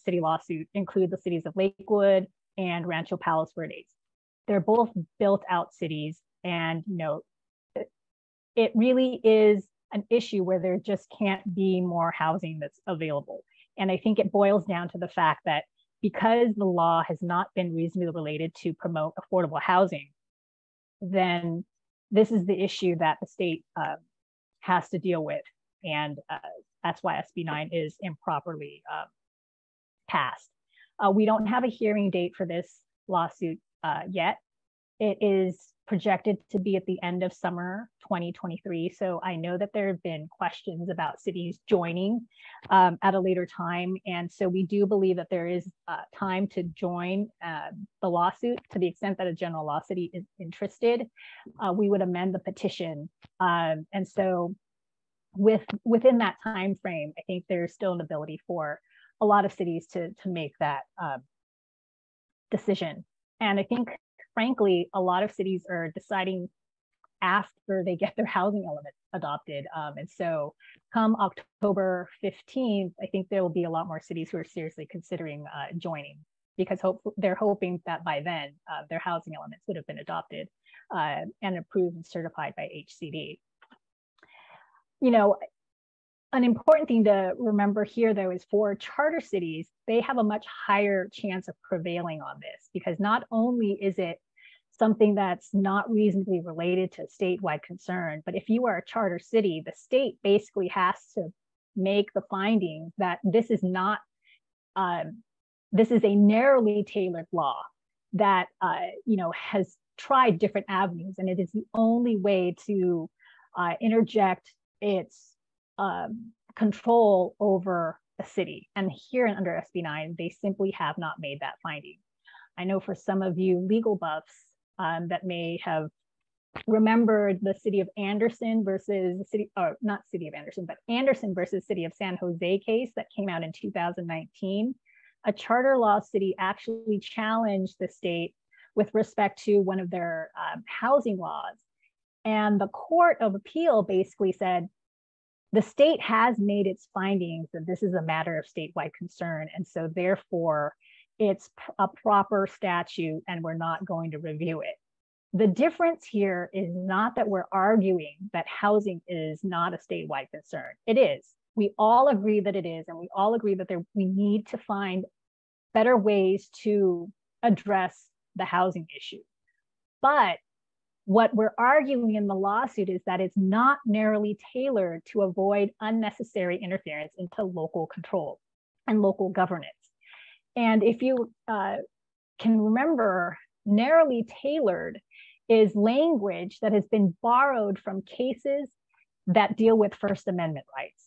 city lawsuit include the cities of Lakewood and Rancho Palos Verdes. They're both built out cities, and you know, it really is an issue where there just can't be more housing that's available. And I think it boils down to the fact that because the law has not been reasonably related to promote affordable housing, then this is the issue that the state has to deal with. And that's why SB 9 is improperly passed. We don't have a hearing date for this lawsuit yet. It is projected to be at the end of summer 2023. So I know that there have been questions about cities joining at a later time. And so we do believe that there is time to join the lawsuit to the extent that a general law city is interested. We would amend the petition. And so within that time frame, I think there's still an ability for a lot of cities to make that decision. And I think, frankly, a lot of cities are deciding after they get their housing element adopted. And so come October 15th, I think there will be a lot more cities who are seriously considering joining, because they're hoping that by then their housing elements would have been adopted and approved and certified by HCD. You know, an important thing to remember here, though, is for charter cities, they have a much higher chance of prevailing on this, because not only is it something that's not reasonably related to statewide concern, but if you are a charter city, the state basically has to make the finding that this is not, this is a narrowly tailored law that, you know, has tried different avenues, and it is the only way to interject its control over a city. And here under SB 9, they simply have not made that finding. I know for some of you legal buffs that may have remembered the city of Anderson versus the city, or not city of Anderson, but Anderson versus city of San Jose case that came out in 2019. A charter law city actually challenged the state with respect to one of their housing laws. And the Court of Appeal basically said, the state has made its findings that this is a matter of statewide concern. And so therefore it's a proper statute and we're not going to review it. The difference here is not that we're arguing that housing is not a statewide concern. It is. We all agree that it is, and we all agree that we need to find better ways to address the housing issue. But what we're arguing in the lawsuit is that it's not narrowly tailored to avoid unnecessary interference into local control and local governance. And if you can remember, narrowly tailored is language that has been borrowed from cases that deal with First Amendment rights.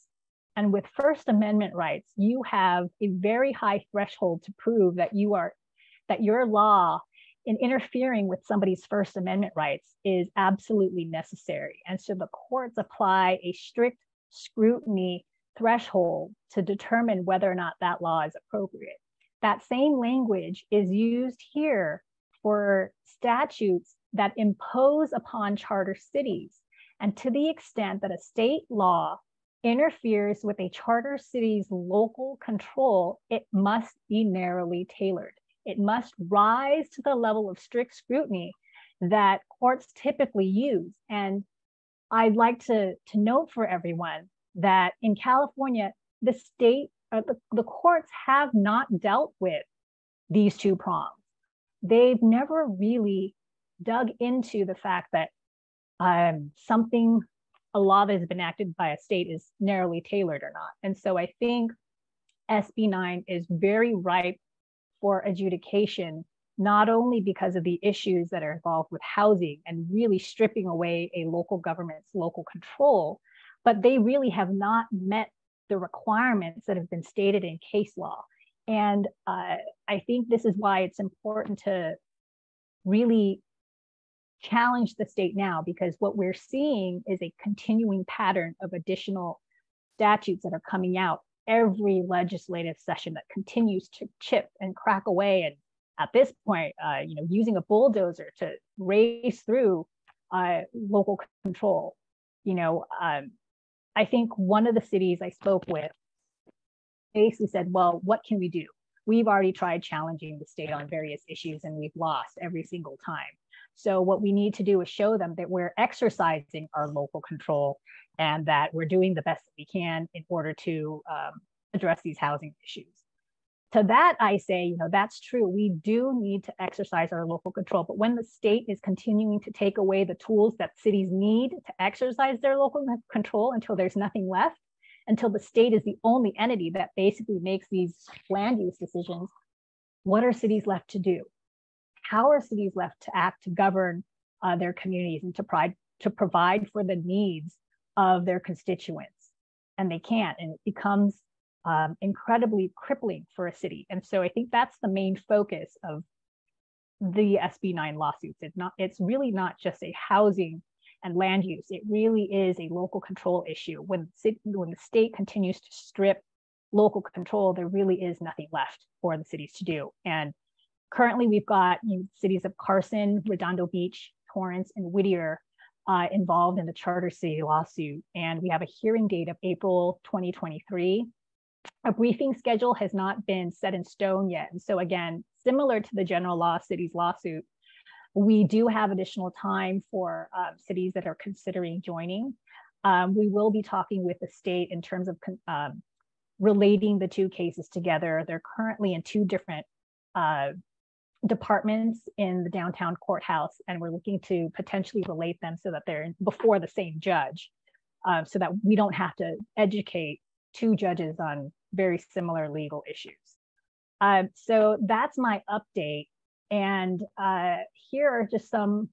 And with First Amendment rights, you have a very high threshold to prove that your law in interfering with somebody's First Amendment rights is absolutely necessary. And so the courts apply a strict scrutiny threshold to determine whether or not that law is appropriate. That same language is used here for statutes that impose upon charter cities. And to the extent that a state law interferes with a charter city's local control, it must be narrowly tailored. It must rise to the level of strict scrutiny that courts typically use. And I'd like to note for everyone that in California, the state, the courts have not dealt with these two prongs. They've never really dug into the fact that a law that has been enacted by a state is narrowly tailored or not. And so I think SB 9 is very ripe for adjudication, not only because of the issues that are involved with housing and really stripping away a local government's local control, but they really have not met the requirements that have been stated in case law. And I think this is why it's important to really challenge the state now, because what we're seeing is a continuing pattern of additional statutes that are coming out every legislative session that continues to chip and crack away. And at this point, using a bulldozer to race through local control. I think one of the cities I spoke with basically said, well, what can we do? We've already tried challenging the state on various issues and we've lost every single time. So what we need to do is show them that we're exercising our local control and that we're doing the best that we can in order to address these housing issues. To that, I say, that's true. We do need to exercise our local control. But when the state is continuing to take away the tools that cities need to exercise their local control until there's nothing left, until the state is the only entity that basically makes these land use decisions, what are cities left to do? How are cities left to act to govern their communities and to provide for the needs of their constituents? And they can't, and it becomes incredibly crippling for a city. And so I think that's the main focus of the SB 9 lawsuits. It's really not just a housing and land use. It really is a local control issue. When the state continues to strip local control, there really is nothing left for the cities to do. And currently we've got cities of Carson, Redondo Beach, Torrance, and Whittier involved in the Charter City lawsuit. And we have a hearing date of April 2023. A briefing schedule has not been set in stone yet. And so again, similar to the general law cities lawsuit, we do have additional time for cities that are considering joining. We will be talking with the state in terms of relating the two cases together. They're currently in two different departments in the downtown courthouse, and we're looking to potentially relate them so that they're before the same judge, so that we don't have to educate two judges on very similar legal issues. So that's my update. And here are just some,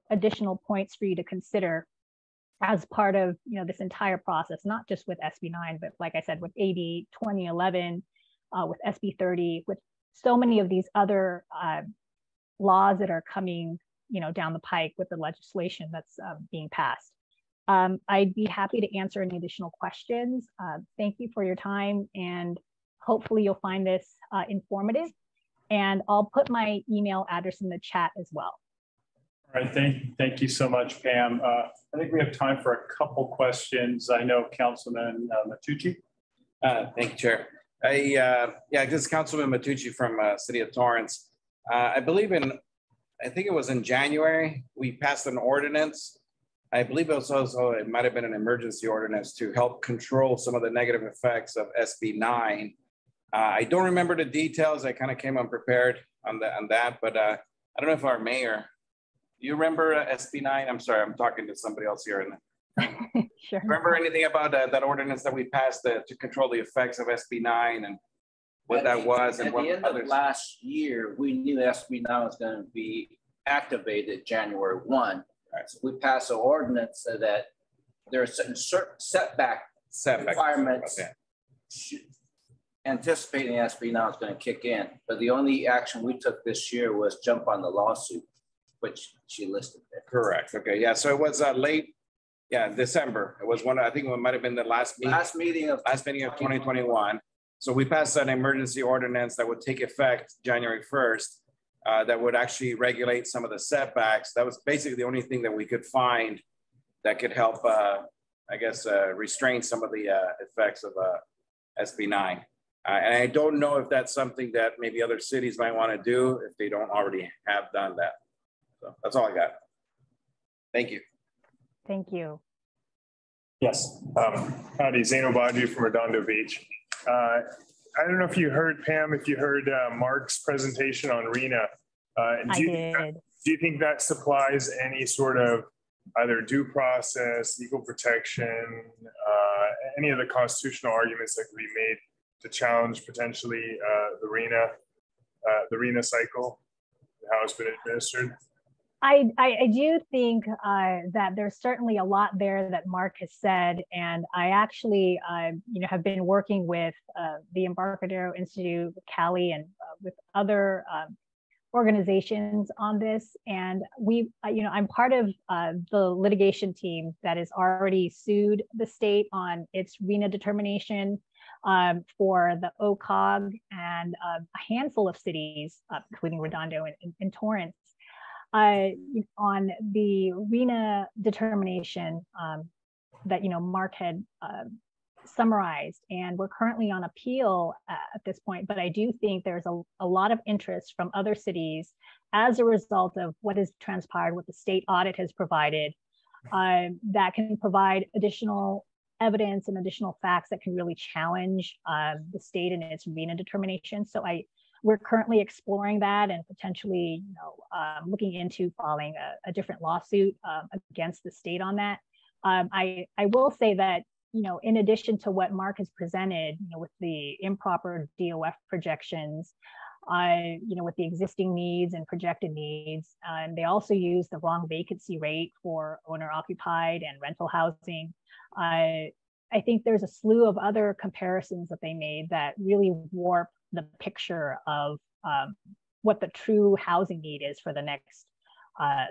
additional points for you to consider as part of, this entire process, not just with SB 9, but like I said, with AB 2011, with SB 30, with so many of these other laws that are coming, down the pike with the legislation that's being passed. I'd be happy to answer any additional questions. Thank you for your time, and hopefully you'll find this informative. And I'll put my email address in the chat as well. All right, thank you so much, Pam. I think we have time for a couple questions. I know Councilman Matucci. Thank you, Chair. This is Councilman Matucci from City of Torrance. I think it was in January, we passed an ordinance. I believe it might have been an emergency ordinance to help control some of the negative effects of SB 9. I don't remember the details. I kind of came unprepared on that, but I don't know if our mayor, do you remember SB 9? I'm sorry, I'm talking to somebody else here. Sure. Remember anything about that ordinance that we passed to control the effects of SB 9 and what that was? At the end of last year, we knew SB 9 was going to be activated January 1. Right. So we passed an ordinance so that there are certain setback requirements anticipating SB 9 is going to kick in. But the only action we took this year was jump on the lawsuit, which she listed there. Correct. Okay. Yeah. So it was late, December. It was I think it might have been the last meeting of 2021. So we passed an emergency ordinance that would take effect January 1st. That would actually regulate some of the setbacks. That was basically the only thing that we could find that could help, restrain some of the effects of SB 9. And I don't know if that's something that maybe other cities might want to do if they don't already have done that. So that's all I got. Thank you. Thank you. Yes. Howdy, Zaino Badji from Redondo Beach. I don't know if you heard, Pam, if you heard Mark's presentation on RENA. Do you think that supplies any sort of either due process, equal protection, any of the constitutional arguments that could be made to challenge potentially the RENA cycle, how it's been administered? I do think that there's certainly a lot there that Mark has said, and I actually, have been working with the Embarcadero Institute, Cali, and with other organizations on this. And I'm part of the litigation team that has already sued the state on its RENA determination for the OCOG and a handful of cities, including Redondo and Torrance. On the RENA determination that Mark had summarized, and we're currently on appeal at this point, but I do think there's a lot of interest from other cities as a result of what has transpired, what the state audit has provided, that can provide additional evidence and additional facts that can really challenge the state and its RENA determination. So we're currently exploring that and potentially, looking into filing a different lawsuit against the state on that. I will say that, in addition to what Mark has presented, with the improper DOF projections, with the existing needs and projected needs, and they also use the wrong vacancy rate for owner-occupied and rental housing. I think there's a slew of other comparisons that they made that really warp the picture of what the true housing need is for the next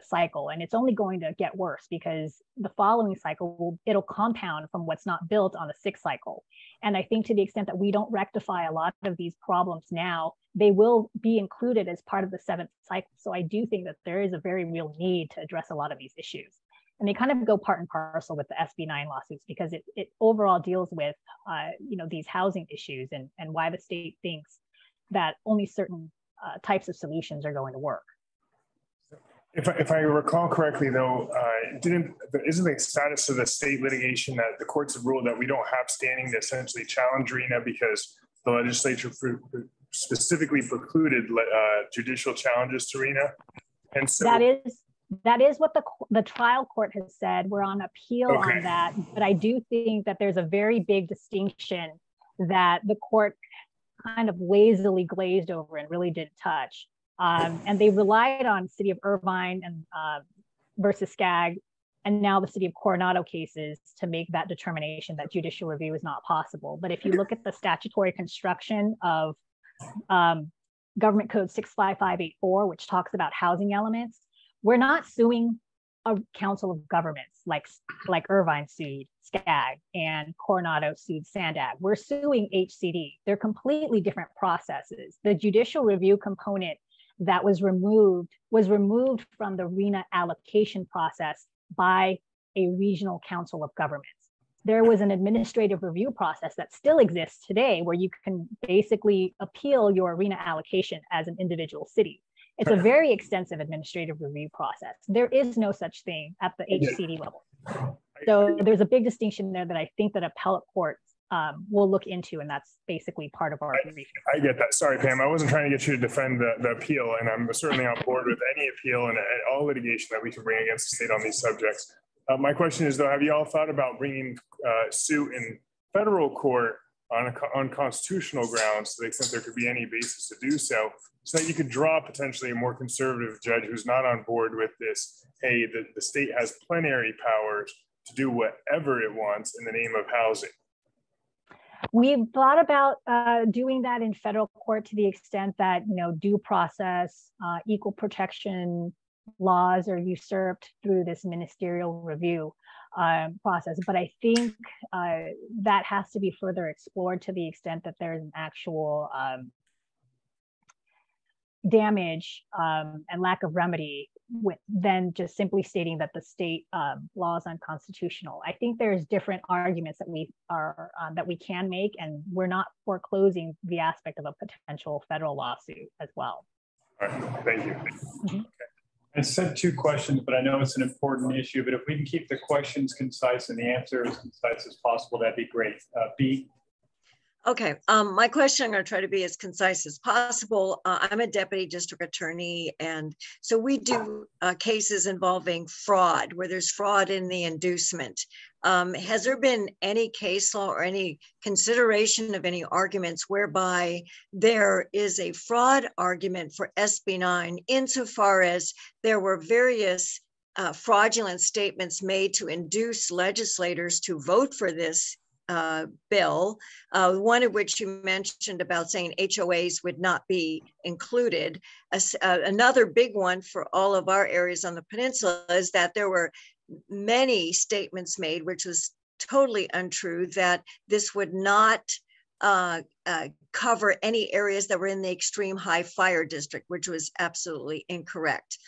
cycle. And it's only going to get worse because the following cycle, it'll compound from what's not built on the sixth cycle. And I think to the extent that we don't rectify a lot of these problems now, they will be included as part of the seventh cycle. So I do think that there is a very real need to address a lot of these issues. And they kind of go part and parcel with the SB9 lawsuits because it overall deals with these housing issues and why the state thinks that only certain types of solutions are going to work. If I recall correctly, though, isn't the status of the state litigation that the courts have ruled that we don't have standing to essentially challenge RENA because the legislature specifically precluded judicial challenges to RENA? And so that is what the trial court has said. We're on appeal on that, but I do think that there's a very big distinction that the court kind of lazily glazed over and really didn't touch. And they relied on City of Irvine and versus SCAG, and now the City of Coronado cases to make that determination that judicial review is not possible. But if you look at the statutory construction of Government Code 65584, which talks about housing elements, we're not suing a council of governments like Irvine sued SCAG and Coronado sued SANDAG. We're suing HCD. They're completely different processes. The judicial review component that was removed from the RENA allocation process by a regional council of governments. There was an administrative review process that still exists today where you can basically appeal your RENA allocation as an individual city. It's a very extensive administrative review process. There is no such thing at the HCD level. So there's a big distinction there that I think that appellate courts will look into, and that's basically part of our briefing. I get that. Sorry, Pam. I wasn't trying to get you to defend the appeal, and I'm certainly on board with any appeal and all litigation that we can bring against the state on these subjects. My question is, though, have you all thought about bringing suit in federal court on unconstitutional grounds to the extent there could be any basis to do so that you could draw potentially a more conservative judge who's not on board with this, hey, the state has plenary powers to do whatever it wants in the name of housing? We've thought about doing that in federal court to the extent that, due process, equal protection laws are usurped through this ministerial review process. But I think that has to be further explored to the extent that there's an actual damage and lack of remedy than just simply stating that the state law is unconstitutional. I think there's different arguments that we can make, and we're not foreclosing the aspect of a potential federal lawsuit as well. All right, thank you. Mm-hmm. I said two questions, but I know it's an important issue, but if we can keep the questions concise and the answer as concise as possible, that'd be great. B. Okay, my question, I'm going to try to be as concise as possible. I'm a deputy district attorney, and so we do cases involving fraud, where there's fraud in the inducement Has there been any case law or any consideration of any arguments whereby there is a fraud argument for SB 9 insofar as there were various fraudulent statements made to induce legislators to vote for this bill, one of which you mentioned about saying HOAs would not be included. Another big one for all of our areas on the peninsula is that there were many statements made, which was totally untrue, that this would not cover any areas that were in the extreme high fire district, which was absolutely incorrect.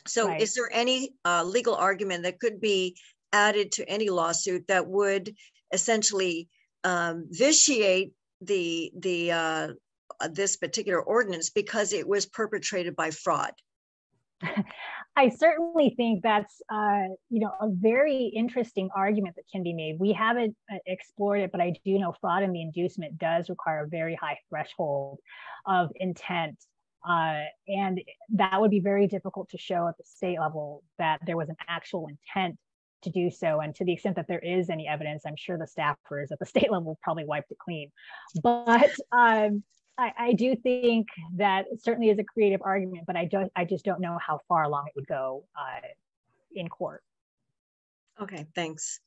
So Right. is there any legal argument that could be added to any lawsuit that would essentially vitiate this particular ordinance because it was perpetrated by fraud? I certainly think that's a very interesting argument that can be made. We haven't explored it, but I do know fraud and the inducement does require a very high threshold of intent. And that would be very difficult to show at the state level that there was an actual intent to do so. And to the extent that there is any evidence, I'm sure the staffers at the state level probably wiped it clean. But I do think that it certainly is a creative argument, but I just don't know how far along it would go in court. Okay, thanks.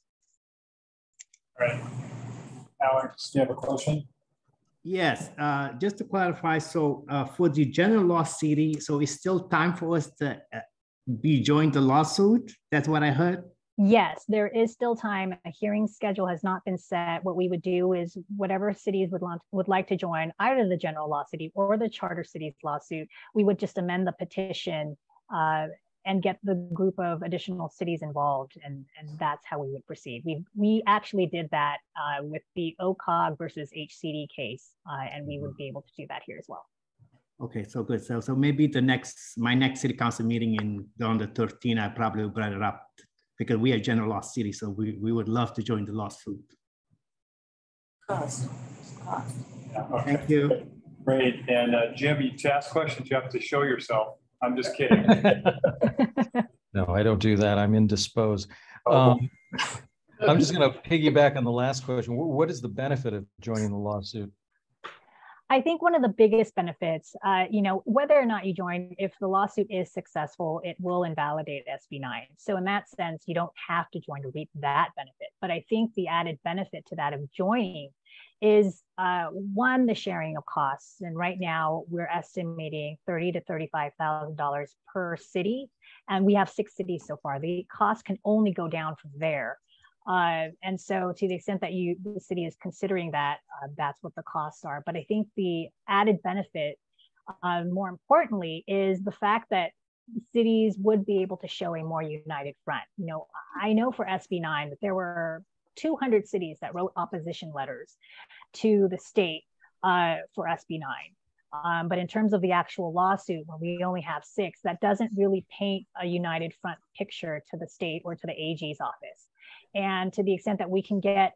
All right. Alex, do you have a question? Yes, just to clarify, so for the general law city, so it's still time for us to be joined the lawsuit? That's what I heard? Yes, there is still time. A hearing schedule has not been set. What we would do is whatever cities would like to join either the general law city or the charter cities lawsuit, we would just amend the petition and get the group of additional cities involved. And that's how we would proceed. We actually did that with the OCOG versus HCD case, and we would be able to do that here as well. Okay, so good. So maybe my next city council meeting on the 13th, I probably will bring it up because we are general law city, so we would love to join the lawsuit. Cost. Yeah, okay. Thank you. Great. And Jim, to ask questions, you have to show yourself. I'm just kidding. No, I don't do that. I'm indisposed. Oh. I'm just going to piggyback on the last question. What is the benefit of joining the lawsuit? I think one of the biggest benefits, whether or not you join, if the lawsuit is successful, it will invalidate SB 9. So in that sense, you don't have to join to reap that benefit. But I think the added benefit to that of joining is one, the sharing of costs. And right now we're estimating $30,000 to $35,000 per city. And we have 6 cities so far. The cost can only go down from there. And so to the extent that the city is considering that, that's what the costs are. But I think the added benefit, more importantly, is the fact that cities would be able to show a more united front. I know for SB 9 that there were 200 cities that wrote opposition letters to the state for SB 9. But in terms of the actual lawsuit, when we only have 6, that doesn't really paint a united front picture to the state or to the AG's office. And to the extent that we can get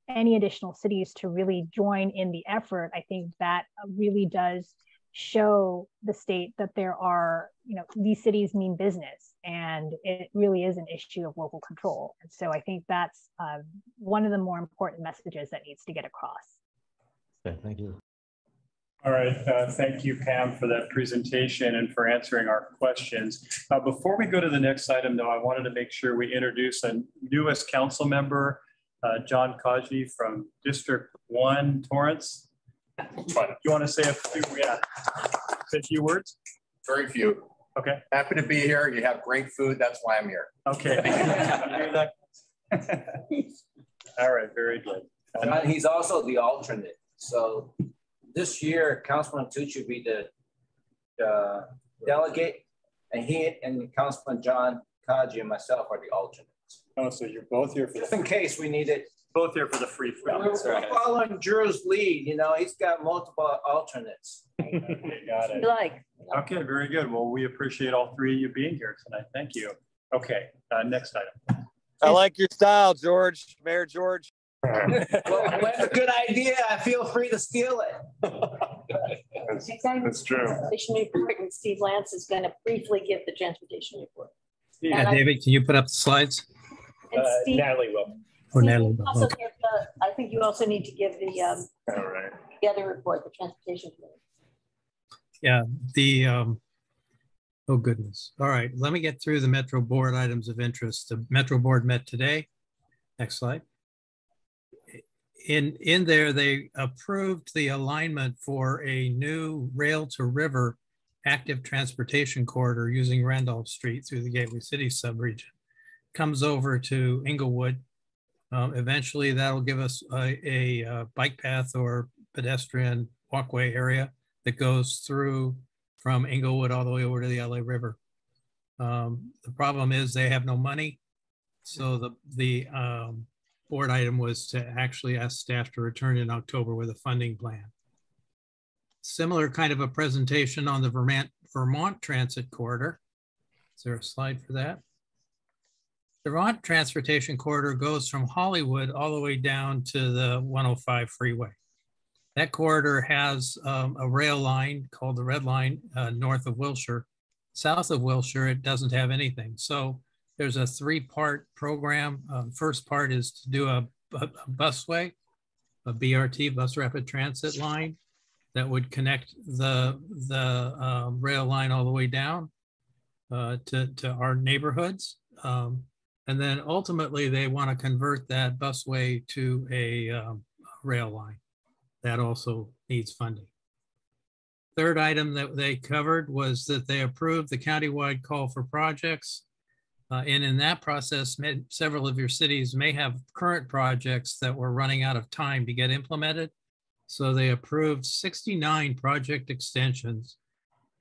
any additional cities to really join in the effort, I think that really does show the state that there are, these cities mean business, and it really is an issue of local control. And so I think that's one of the more important messages that needs to get across. Okay, thank you. All right, thank you, Pam, for that presentation and for answering our questions. Before we go to the next item, though, I wanted to make sure we introduce a newest council member, John Kaji from District 1, Torrance. You want to say a few words? Very few. Okay. Happy to be here. You have great food. That's why I'm here. Okay. All right, very good. And he's also the alternate. So this year, Councilman Tucci will be the delegate, and he and Councilman John Kaji and myself are the alternates. Oh, so you're both here for just in case we need it. Both here for the free food. We're following Drew's lead. He's got multiple alternates. Okay, got it. Okay, very good. Well, we appreciate all 3 of you being here tonight. Thank you. Okay, next item. I like your style, George, Mayor George. Well, when it's a good idea, I feel free to steal it. That's true. Transportation report, and Steve Lance is going to briefly give the transportation report. Yeah, David, can you put up the slides? Steve, Natalie will. Steve, okay. I think you also need to give the All right. the other report, the transportation committee. Yeah, oh goodness. All right, let me get through the Metro Board items of interest. The Metro Board met today. Next slide. In there, they approved the alignment for a new rail to river active transportation corridor using Randolph Street through the Gateway City subregion. Comes over to Inglewood. Eventually, that'll give us a bike path or pedestrian walkway area that goes through from Inglewood all the way over to the LA River. The problem is they have no money. So the board item was to actually ask staff to return in October with a funding plan. Similar kind of a presentation on the Vermont Transit Corridor. Is there a slide for that? The Vermont Transportation Corridor goes from Hollywood all the way down to the 105 freeway. That corridor has a rail line called the Red Line north of Wilshire. South of Wilshire, it doesn't have anything. So there's a three-part program. First part is to do a busway, a BRT, bus rapid transit line that would connect the rail line all the way down to our neighborhoods. And then ultimately they want to convert that busway to a rail line. That also needs funding. Third item that they covered was that they approved the countywide call for projects. And in that process, several of your cities may have current projects that were running out of time to get implemented. So they approved 69 project extensions,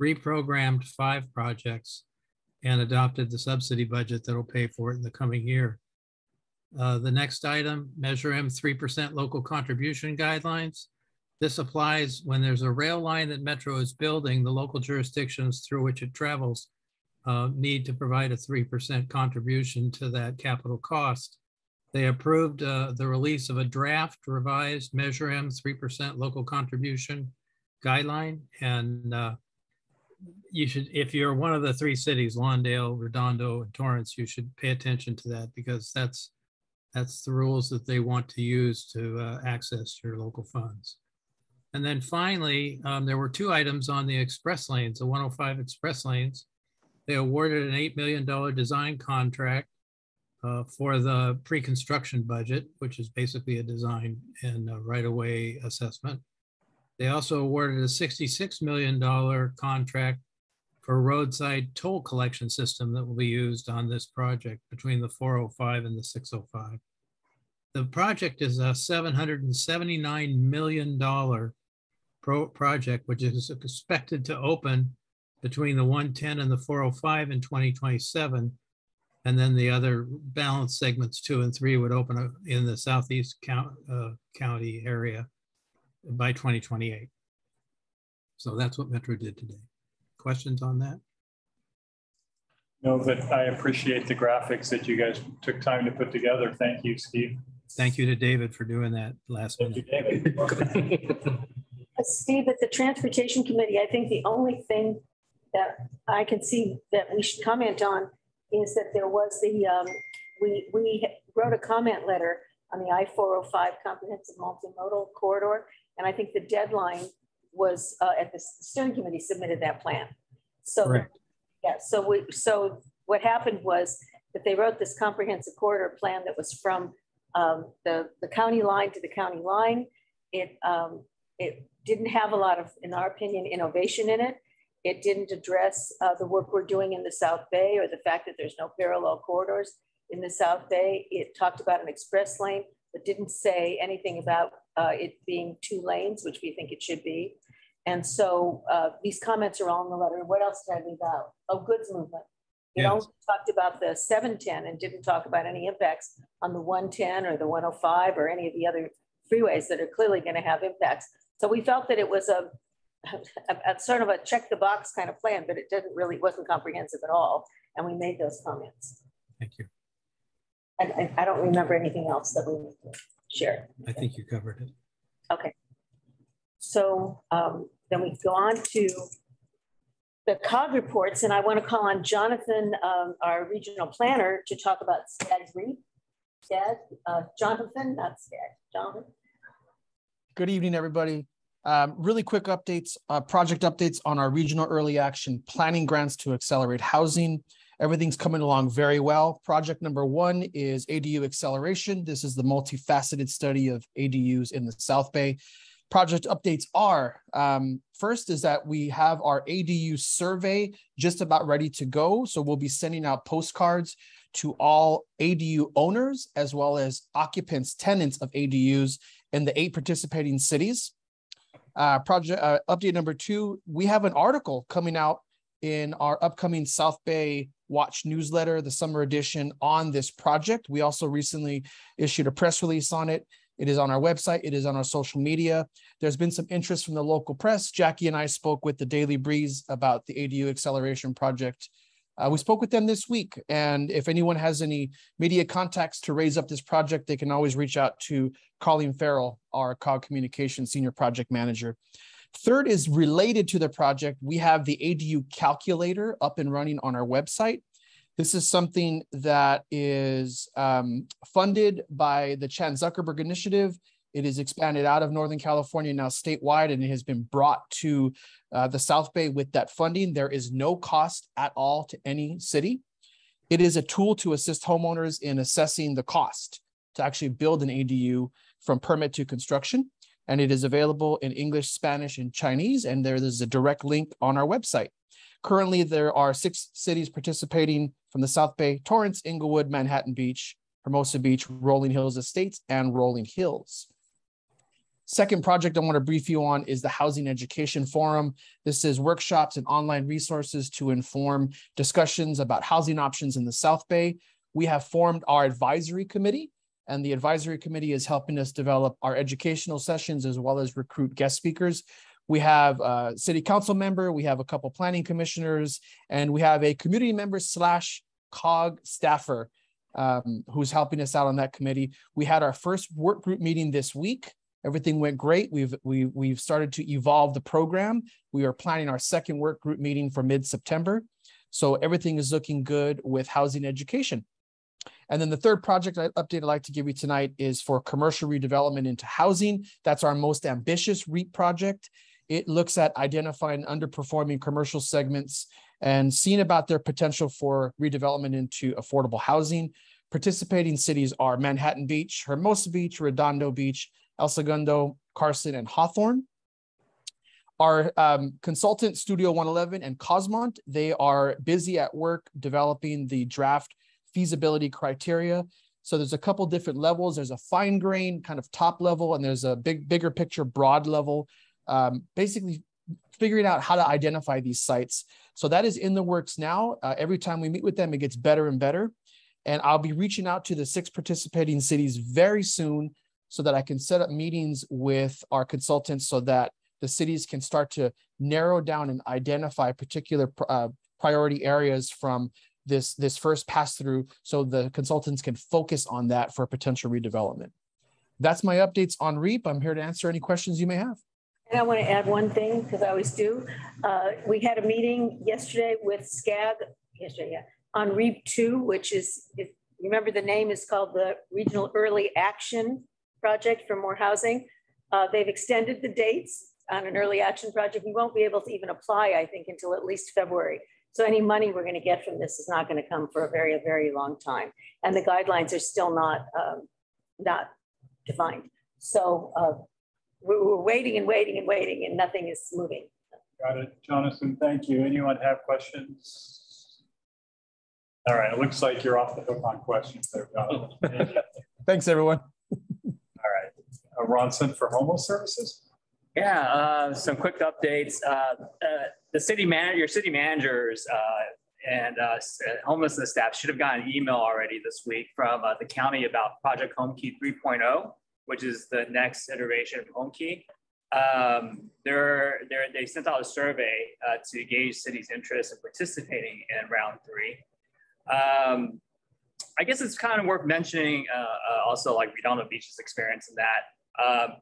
reprogrammed 5 projects, and adopted the subsidy budget that will pay for it in the coming year. The next item, Measure M 3% local contribution guidelines. This applies when there's a rail line that Metro is building, the local jurisdictions through which it travels need to provide a 3% contribution to that capital cost. They approved the release of a draft revised Measure M 3% local contribution guideline. And you should, if you're one of the 3 cities, Lawndale, Redondo, and Torrance, you should pay attention to that because that's the rules that they want to use to access your local funds. And then finally, there were 2 items on the express lanes, the 105 express lanes. They awarded an $8 million design contract for the pre-construction budget, which is basically a design and a right-of-way assessment. They also awarded a $66 million contract for a roadside toll collection system that will be used on this project between the 405 and the 605. The project is a $779 million project, which is expected to open between the 110 and the 405 in 2027. And then the other balance segments 2 and 3 would open in the Southeast County area by 2028. So that's what Metro did today. Questions on that? No, but I appreciate the graphics that you guys took time to put together. Thank you, Steve. Thank you to David for doing that last minute. Steve, at the Transportation Committee, I think the only thing that I can see that we should comment on is that there was the, we wrote a comment letter on the I-405 Comprehensive Multimodal Corridor. And I think the deadline was at the steering committee submitted that plan. So, correct. Yeah, so what happened was that they wrote this comprehensive corridor plan that was from the county line to the county line. It didn't have a lot of, in our opinion, innovation in it. It didn't address the work we're doing in the South Bay or the fact that there's no parallel corridors in the South Bay. It talked about an express lane, but didn't say anything about it being 2 lanes, which we think it should be. And so these comments are all in the letter. What else did I leave out? Oh, goods movement. It yes. Only talked about the 710 and didn't talk about any impacts on the 110 or the 105 or any of the other freeways that are clearly going to have impacts. So we felt that it was a sort of a check the box kind of plan, but it wasn't comprehensive at all. And we made those comments. Thank you. And I don't remember anything else that we shared. I think you covered it. Okay. So then we go on to the COG reports, and I want to call on Jonathan, our regional planner, to talk about STAG REAP. SCAG, Jonathan, not SCAG, Jonathan. Good evening, everybody. Really quick updates, project updates on our regional early action planning grants to accelerate housing. Everything's coming along very well. Project number 1 is ADU acceleration. This is the multifaceted study of ADUs in the South Bay. Project updates are, first is that we have our ADU survey just about ready to go. So we'll be sending out postcards to all ADU owners as well as occupants, tenants of ADUs in the 8 participating cities. Project update number 2, we have an article coming out in our upcoming South Bay Watch newsletter, the summer edition, on this project. We also recently issued a press release on it. It is on our website. It is on our social media. There's been some interest from the local press. Jackie and I spoke with the Daily Breeze about the ADU acceleration project. We spoke with them this week. And if anyone has any media contacts to raise up this project, they can always reach out to Colleen Farrell, our COG Communications Senior Project Manager. Third is related to the project. We have the ADU calculator up and running on our website. This is something that is funded by the Chan Zuckerberg Initiative. It is expanded out of Northern California, now statewide, and it has been brought to the South Bay with that funding. There is no cost at all to any city. It is a tool to assist homeowners in assessing the cost to actually build an ADU from permit to construction. And it is available in English, Spanish, and Chinese, and there is a direct link on our website. Currently, there are 6 cities participating from the South Bay: Torrance, Inglewood, Manhattan Beach, Hermosa Beach, Rolling Hills Estates, and Rolling Hills. Second project I want to brief you on is the Housing Education Forum. This is workshops and online resources to inform discussions about housing options in the South Bay. We have formed our advisory committee, and the advisory committee is helping us develop our educational sessions as well as recruit guest speakers. We have a city council member, we have a couple planning commissioners, and we have a community member / COG staffer who's helping us out on that committee. We had our first work group meeting this week. Everything went great. We've started to evolve the program. We are planning our second work group meeting for mid-September. So everything is looking good with housing education. And then the third project update I'd like to give you tonight is for commercial redevelopment into housing. That's our most ambitious REAP project. It looks at identifying underperforming commercial segments and seeing about their potential for redevelopment into affordable housing. Participating cities are Manhattan Beach, Hermosa Beach, Redondo Beach, El Segundo, Carson, and Hawthorne. Our consultant, Studio 111 and Cosmont, they are busy at work developing the draft feasibility criteria. So there's a couple different levels. There's a fine grain kind of top level, and there's a bigger picture broad level, basically figuring out how to identify these sites. So that is in the works now. Every time we meet with them, it gets better and better. And I'll be reaching out to the 6 participating cities very soon so that I can set up meetings with our consultants so that the cities can start to narrow down and identify particular priority areas from this first pass through, so the consultants can focus on that for potential redevelopment. That's my updates on REAP. I'm here to answer any questions you may have. And I want to add one thing, because I always do. We had a meeting yesterday with SCAG, on REAP 2, which is, if you remember, the name is called the Regional Early Action Project for More Housing. They've extended the dates on an early action project. We won't be able to even apply, I think, until at least February. So any money we're going to get from this is not going to come for a very, very long time. And the guidelines are still not defined. So we're waiting and waiting and waiting, and nothing is moving. Got it. Jonathan, thank you. Anyone have questions? All right, it looks like you're off the hook on questions there, Jonathan. Thanks, everyone. All right. Ronson for Homo Services. Yeah, some quick updates. The city manager, your city managers and homelessness staff should have gotten an email already this week from the county about Project Home Key 3.0, which is the next iteration of Home Key. They sent out a survey to gauge cities' interest in participating in round 3. I guess it's kind of worth mentioning also like Redondo Beach's experience in that.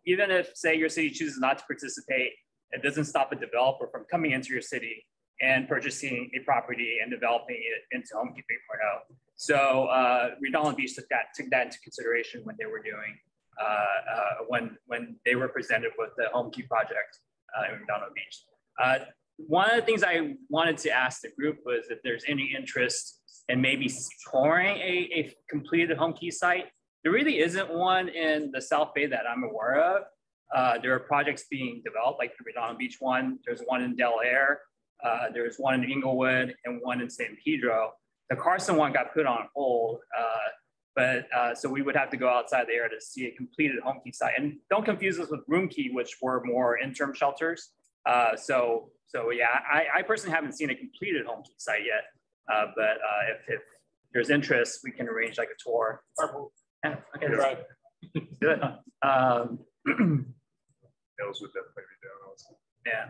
Even if, say, your city chooses not to participate, it doesn't stop a developer from coming into your city and purchasing a property and developing it into Home Key 3.0. So Redondo Beach took that into consideration when they were doing when they were presented with the home key project in Redondo Beach. One of the things I wanted to ask the group was if there's any interest in maybe touring a completed home key site. There really isn't one in the South Bay that I'm aware of. There are projects being developed, like the Redondo Beach one. There's one in Del Air. There's one in Inglewood and one in San Pedro. The Carson one got put on hold, so we would have to go outside the area to see a completed home key site. And don't confuse us with room key, which were more interim shelters. So yeah, I personally haven't seen a completed home key site yet. But if there's interest, we can arrange like a tour. Yeah, okay, right. Good. Yeah.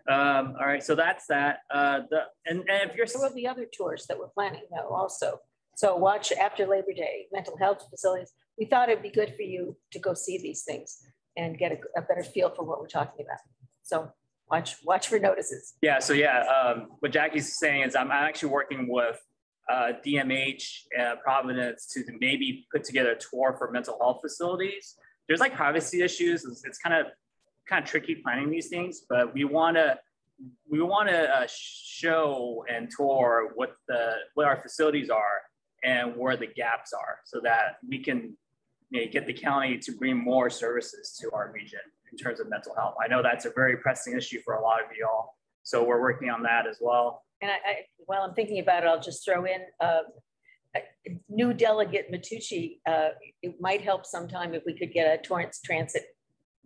All right, so that's that. And if you're, there will be other tours that we're planning though also. So watch after Labor Day, mental health facilities. We thought it'd be good for you to go see these things and get a better feel for what we're talking about. So watch for notices. Yeah, so yeah, what Jackie's saying is I'm actually working with DMH Providence to maybe put together a tour for mental health facilities. There's like privacy issues. It's kind of tricky planning these things, but we want to show and tour what our facilities are and where the gaps are, so that we can get the county to bring more services to our region in terms of mental health. I know that's a very pressing issue for a lot of y'all, so we're working on that as well. And while I'm thinking about it, I'll just throw in new delegate Matucci. It might help sometime if we could get a Torrance Transit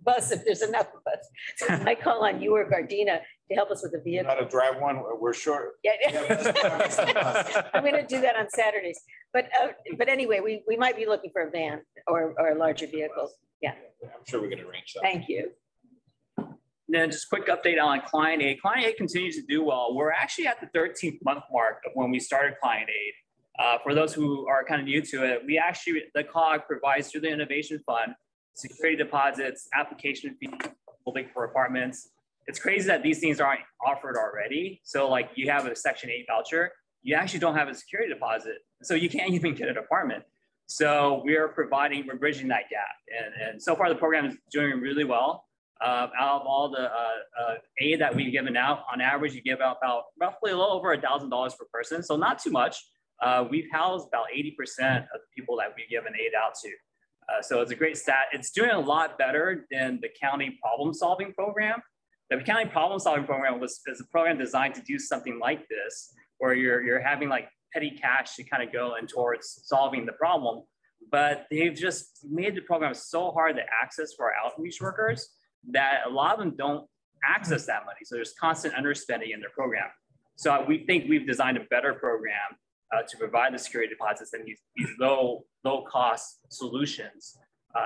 bus, if there's enough of us. So I might call on you or Gardena to help us with the vehicle. Not to drive one, we're short. Yeah, I'm going to do that on Saturdays. But anyway, we might be looking for a van or a larger vehicle. Yeah. I'm sure we can arrange that. Thank you. And then just quick update on Client Aid. Client Aid continues to do well. We're actually at the 13th month mark of when we started Client Aid. For those who are kind of new to it, the COG provides through the Innovation Fund security deposits, application fees for apartments. It's crazy that these things aren't offered already. So like you have a Section 8 voucher, you actually don't have a security deposit. So you can't even get an apartment. So we're bridging that gap. And so far the program is doing really well. Out of all the aid that we've given out, on average, you give out about roughly a little over $1,000 per person. So not too much. We've housed about 80% of the people that we've given aid out to. So it's a great stat. It's doing a lot better than the county problem solving program. The county problem solving program is a program designed to do something like this, where you're having like petty cash to kind of go in towards solving the problem. But they've just made the program so hard to access for our outreach workers that a lot of them don't access that money. So there's constant underspending in their program. So we think we've designed a better program to provide the security deposits and these low cost solutions.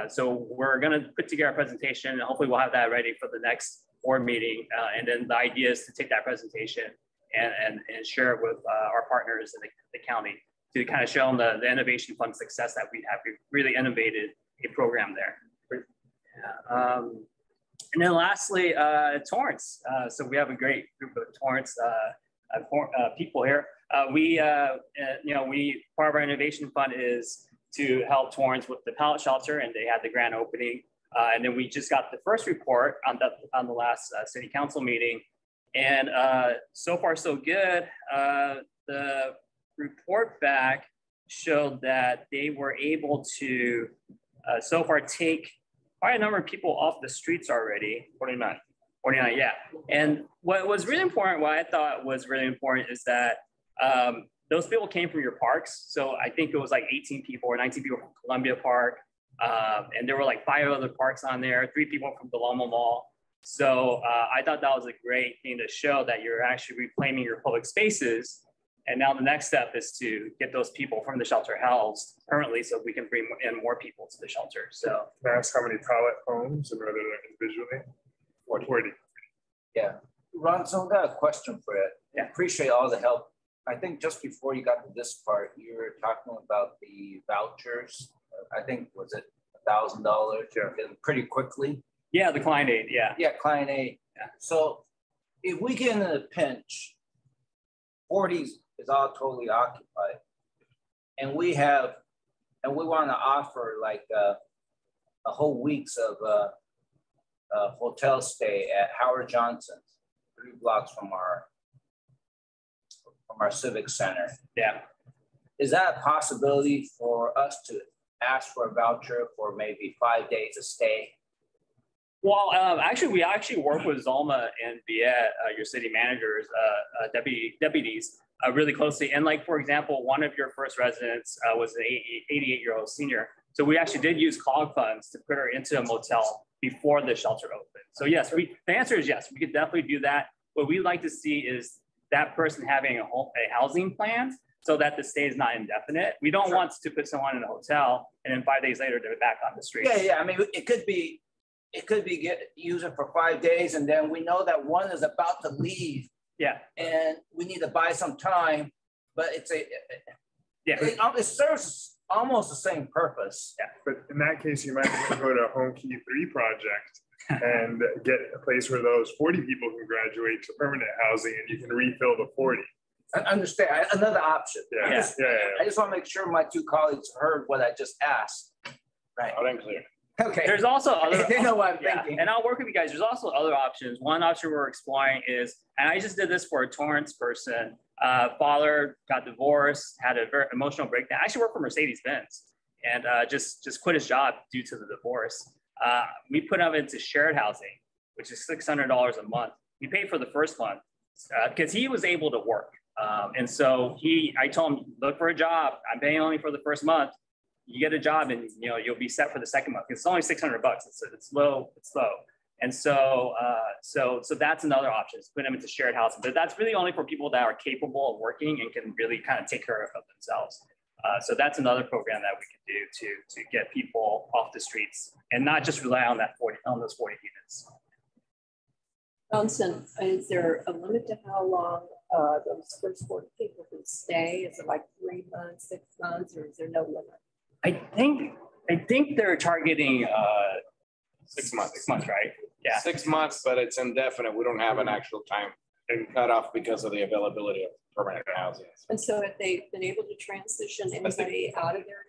So we're gonna put together a presentation and hopefully we'll have that ready for the next board meeting. And then the idea is to take that presentation and share it with our partners in the county to kind of show them the Innovation Fund success that we have. We've really innovated a program there. And then lastly, Torrance. So we have a great group of Torrance people here. Part of our Innovation Fund is to help Torrance with the pallet shelter, and they had the grand opening. And then we just got the first report on the last city council meeting. And so far so good. The report back showed that they were able to so far take quite a number of people off the streets already. 49, yeah. And what was really important, what I thought was really important is that those people came from your parks. So I think it was like 18 people or 19 people from Columbia Park. And there were like 5 other parks on there, 3 people from the Loma Mall. So I thought that was a great thing to show that you're actually reclaiming your public spaces. And now the next step is to get those people from the shelter housed permanently so we can bring in more people to the shelter. So can I ask how many pallet homes and rather than individually? 40. Yeah. Ron, so I got a question for you. Yeah. Appreciate all the help. I think just before you got to this part, you were talking about the vouchers. I think, was it $1,000? Yeah. Pretty quickly. Yeah, the client aid, yeah. Yeah, client aid. Yeah. So if we get in a pinch, 40s is all totally occupied. and we want to offer like a whole weeks of hotel stay at Howard Johnson's, 3 blocks from our civic center. Yeah. Is that a possibility for us to ask for a voucher for maybe 5 days of stay? Well, actually, we work with Zalma and Viet, your city managers, deputies, really closely. And like, for example, one of your first residents was an 88-year-old senior. So we actually did use COG funds to put her into a motel before the shelter opened. So yes, the answer is yes, we could definitely do that. What we'd like to see is that person having a housing plan so that the stay is not indefinite. We don't want to put someone in a hotel and then 5 days later they're back on the street. Yeah. I mean, it could be use it for 5 days, and then we know that one is about to leave. Yeah. And we need to buy some time, but it serves almost the same purpose. Yeah. But in that case, you might want to go to a Home Key 3 project and get a place where those 40 people can graduate to permanent housing, and you can refill the 40. I understand. Another option. Yeah. I just want to make sure my 2 colleagues heard what I just asked. Right. Loud and clear. Okay. There's also other. They know what I'm thinking. And I'll work with you guys. There's also other options. One option we're exploring is, and I just did this for a Torrance person. Father got divorced, had a very emotional breakdown. I actually work for Mercedes-Benz, and just quit his job due to the divorce. We put him into shared housing, which is $600 a month. He paid for the first month because he was able to work. And so I told him, look for a job. I'm paying only for the first month. You get a job and you'll be set for the second month. It's only $600. It's low. And so that's another option, is put them into shared housing. But that's really only for people that are capable of working and can really kind of take care of themselves. So that's another program that we can do to get people off the streets and not just rely on those 40 units. Johnson, is there a limit to how long those first 40 people can stay? Is it like 3 months, 6 months, or is there no limit? I think they're targeting 6 months. 6 months, right? Yeah. 6 months, but it's indefinite. We don't have an actual time cutoff because of the availability of permanent housing. And so have they been able to transition anybody out of there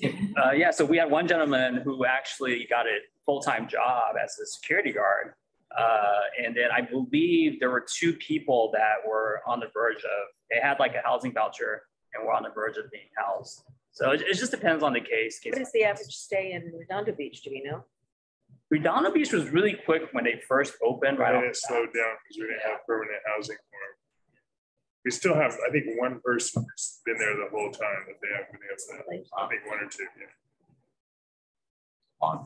yet? Yeah, so we had one gentleman who actually got a full-time job as a security guard. And then I believe there were 2 people that were on the verge of, they had like a housing voucher and were on the verge of being housed. So it just depends on the case. What is the average stay in Redondo Beach? Do we know? Redondo Beach was really quick when they first opened. Right, and it slowed down because we didn't have permanent housing for them. We still have, I think, 1 person who's been there the whole time that they haven't been able to. I think 1 or 2. Yeah.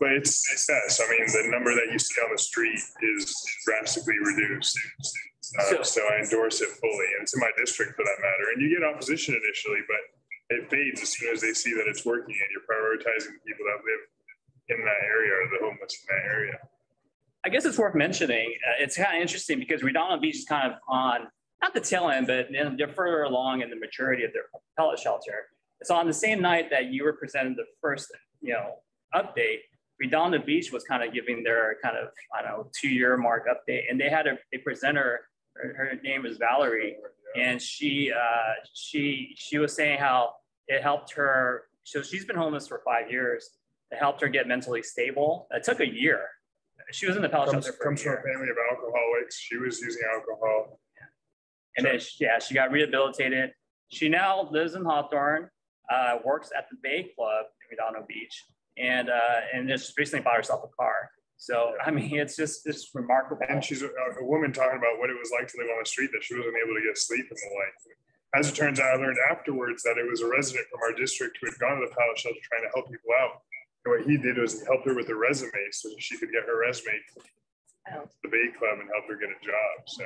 But it's fast. I mean, the number that you see on the street is drastically reduced. So I endorse it fully, and it's in my district for that matter. And you get opposition initially, but it fades as soon as they see that it's working and you're prioritizing the people that live in that area or the homeless in that area. I guess it's worth mentioning. It's kind of interesting because Redondo Beach is kind of on, not the tail end, but they're further along in the maturity of their pellet shelter. So on the same night that you were presented the first, update, Redondo Beach was kind of giving their kind of, 2-year mark update. And they had a presenter, her name is Valerie, and she was saying how it helped her. So she's been homeless for 5 years. It helped her get mentally stable. It took a year. She was in the pellet shelter for comes from a family of alcoholics. She was using alcohol. And then, she got rehabilitated. She now lives in Hawthorne, works at the Bay Club in Redondo Beach, and just recently bought herself a car. So, I mean, it's remarkable. And she's a woman talking about what it was like to live on the street, that she wasn't able to get sleep and the like. As it turns out, I learned afterwards that it was a resident from our district who had gone to the pallet shelter trying to help people out. And what he did was he helped her with a resume so that she could get her resume to the Bay Club and help her get a job. So.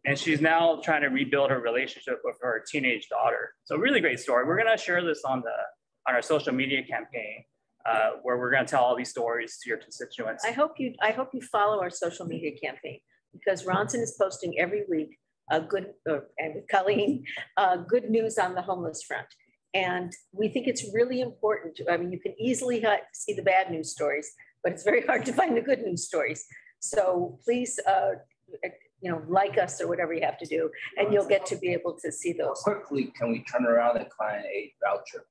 And she's now trying to rebuild her relationship with her teenage daughter. So really great story. We're going to share this on our social media campaign, where we're going to tell all these stories to your constituents. I hope you follow our social media campaign, because Ronson is posting every week and with Colleen, good news on the homeless front. And we think it's really important. You can easily see the bad news stories, but it's very hard to find the good news stories. So please, like us or whatever you have to do, and you'll get to be able to see those. How quickly can we turn around a client aid voucher?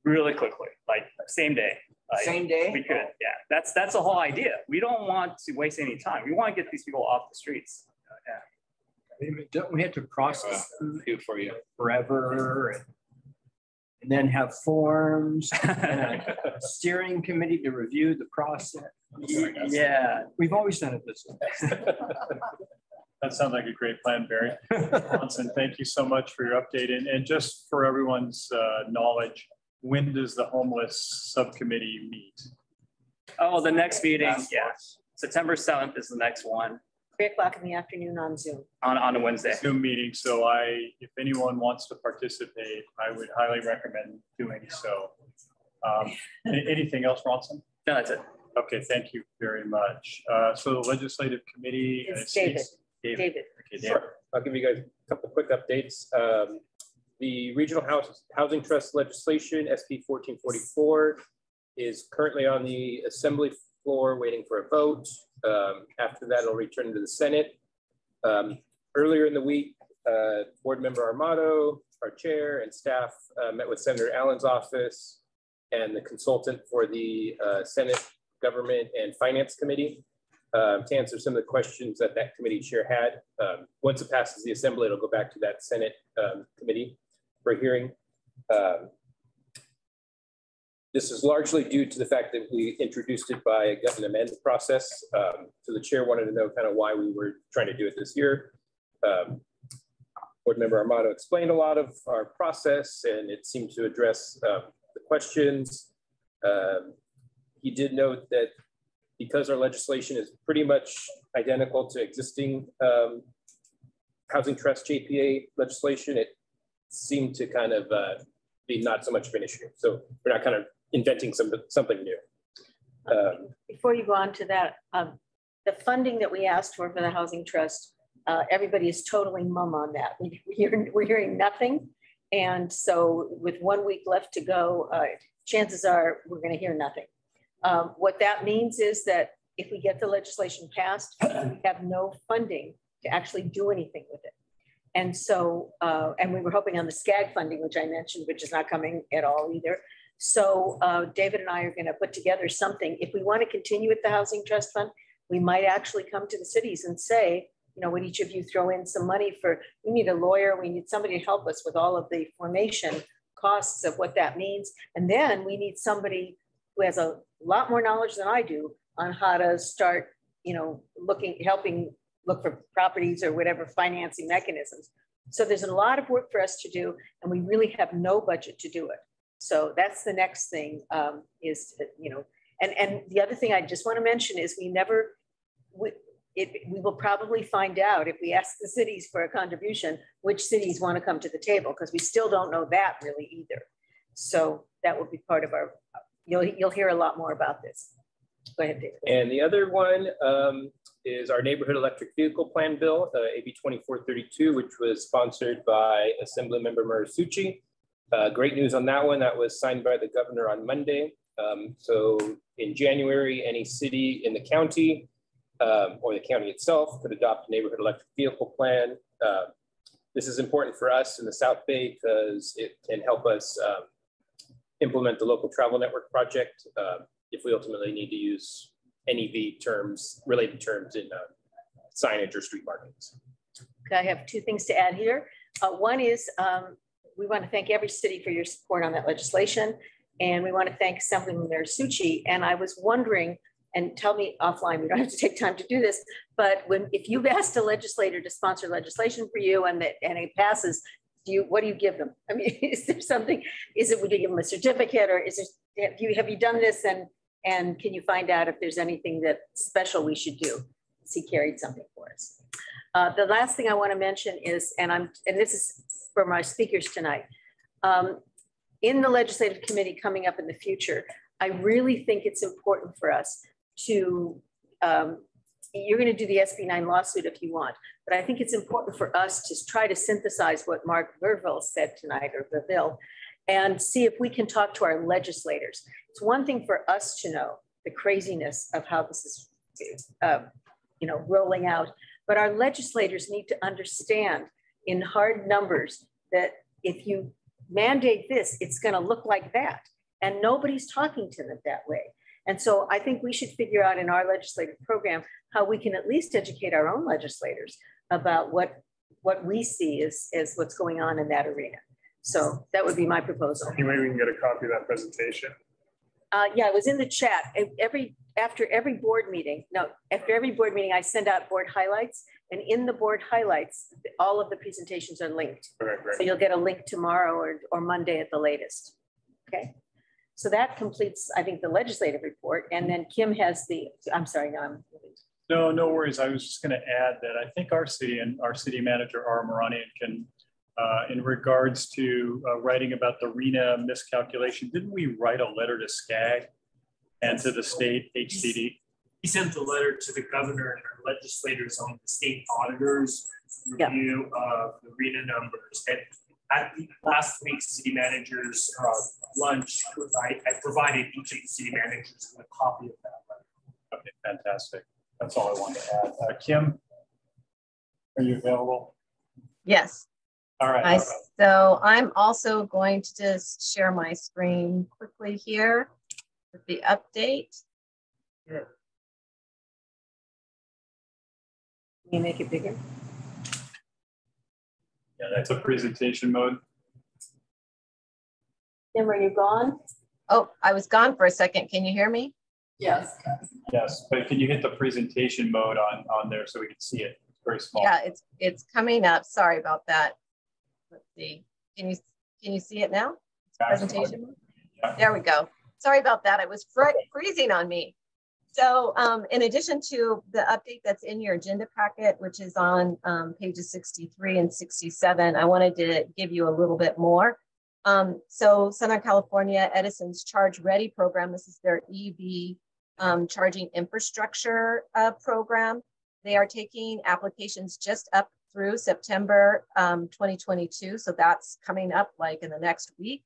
Really quickly, like same day. Same day? We could, yeah. That's the whole idea. We don't want to waste any time. We want to get these people off the streets. Don't we have to process food for you forever and then have forms and a steering committee to review the process? Yeah, we've always done it this way. That sounds like a great plan, Barry. Johnson, thank you so much for your update. And just for everyone's knowledge, when does the homeless subcommittee meet? Oh, the next meeting, yeah. September 7th is the next one. 3 o'clock in the afternoon on Zoom. On a Wednesday. Zoom meeting. So if anyone wants to participate, I would highly recommend doing so. Anything else, Ronson? No, that's it. Okay, thank you very much. So the legislative committee. It's David. David. David. Okay, David. Sure. I'll give you guys a couple quick updates. The Regional Housing Trust legislation, SB 1444, is currently on the Assembly floor waiting for a vote. After that, it'll return to the Senate. Earlier in the week, Board Member Armato, our chair, and staff met with Senator Allen's office and the consultant for the Senate Government and Finance Committee to answer some of the questions that committee chair had. Once it passes the Assembly, it'll go back to that Senate committee for hearing. This is largely due to the fact that we introduced it by a gut and amend process. So the chair wanted to know kind of why we were trying to do it this year. Board Member Armato explained a lot of our process, and it seemed to address the questions. He did note that because our legislation is pretty much identical to existing Housing Trust JPA legislation, it seemed to kind of be not so much of an issue. So we're not kind of inventing something new. Before you go on to that, the funding that we asked for the Housing Trust, everybody is totally mum on that. We're hearing nothing. And so with 1 week left to go, chances are we're going to hear nothing. What that means is that if we get the legislation passed, we have no funding to actually do anything with it. And so, and we were hoping on the SCAG funding, which I mentioned, which is not coming at all either. So David and I are going to put together something. If we want to continue with the Housing Trust Fund, we might actually come to the cities and say, would each of you throw in some money we need a lawyer, we need somebody to help us with all of the formation costs of what that means. And then we need somebody who has a lot more knowledge than I do on how to start, helping look for properties or whatever financing mechanisms. So there's a lot of work for us to do, and we really have no budget to do it. So that's the next thing and the other thing I just want to mention is we will probably find out if we ask the cities for a contribution, which cities want to come to the table, because we still don't know that really either. So that will be part of our, you'll hear a lot more about this. Go ahead, David. And the other one is our Neighborhood Electric Vehicle Plan Bill, AB 2432, which was sponsored by Assembly Member Marisucci. Great news on that one. That was signed by the governor on Monday. So in January, any city in the county or the county itself could adopt a neighborhood electric vehicle plan. This is important for us in the South Bay because it can help us implement the local travel network project if we ultimately need to use NEV terms, related terms in signage or street markings. I have two things to add here. One is we want to thank every city for your support on that legislation. And we want to thank Assemblyman Marisucci. And I was wondering, and tell me offline, we don't have to take time to do this, but if you've asked a legislator to sponsor legislation for you and it passes, what do you give them? I mean, is there something, would you give them a certificate, or have you done this, and can you find out if there's anything that special we should do? He carried something for us. The last thing I want to mention is, and this is for my speakers tonight, in the legislative committee coming up in the future, I really think it's important for us to, you're going to do the SB9 lawsuit if you want, but I think it's important for us to try to synthesize what Mark Verville said tonight, or Verville, and see if we can talk to our legislators. It's one thing for us to know the craziness of how this is, rolling out, but our legislators need to understand in hard numbers that if you mandate this, it's going to look like that. And nobody's talking to them that way. And so I think we should figure out in our legislative program how we can at least educate our own legislators about what we see as what's going on in that arena. So that would be my proposal. Maybe we can get a copy of that presentation. Yeah, it was in the chat. After every board meeting, I send out board highlights, and in the board highlights, all of the presentations are linked. Right. So you'll get a link tomorrow or Monday at the latest. Okay. So that completes, I think, the legislative report. And then Kim has I'm sorry, no, No worries. I was just going to add that I think our city and our city manager, Ara Moranian, can, in regards to writing about the RENA miscalculation, didn't we write a letter to SCAG and to the state HCD? He sent a letter to the governor and our legislators on the state auditors review of the RENA numbers. And at the last week's city managers lunch, I provided each of the city managers with a copy of that letter. Okay, fantastic. That's all I wanted to add. Kim, are you available? Yes. All right. So I'm also going to just share my screen quickly here with the update. Can you make it bigger? Yeah, that's a presentation mode. Kim, are you gone? Oh, I was gone for a second. Can you hear me? Yes. Yes, but can you hit the presentation mode on there so we can see it? It's very small. Yeah, it's coming up. Sorry about that. Let's see. Can you see it now? Presentation mode? Yeah. There we go. Sorry about that. It was freezing on me. So in addition to the update that's in your agenda packet, which is on pages 63 and 67, I wanted to give you a little bit more. So Southern California Edison's Charge Ready program, this is their EV charging infrastructure program. They are taking applications just up through September 2022. So that's coming up like in the next week.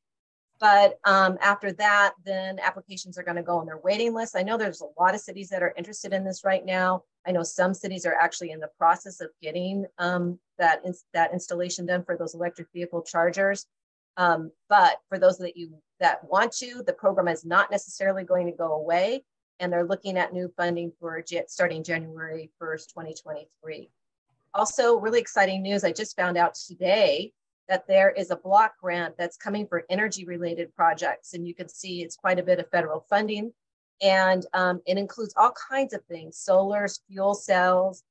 But after that, then applications are going to go on their waiting list. I know there's a lot of cities that are interested in this right now. I know some cities are actually in the process of getting that installation done for those electric vehicle chargers. But for those that want to, the program is not necessarily going to go away. And they're looking at new funding for starting January 1st, 2023. Also, really exciting news. I just found out today that there is a block grant that's coming for energy related projects. And you can see it's quite a bit of federal funding. And it includes all kinds of things: solars, fuel cells,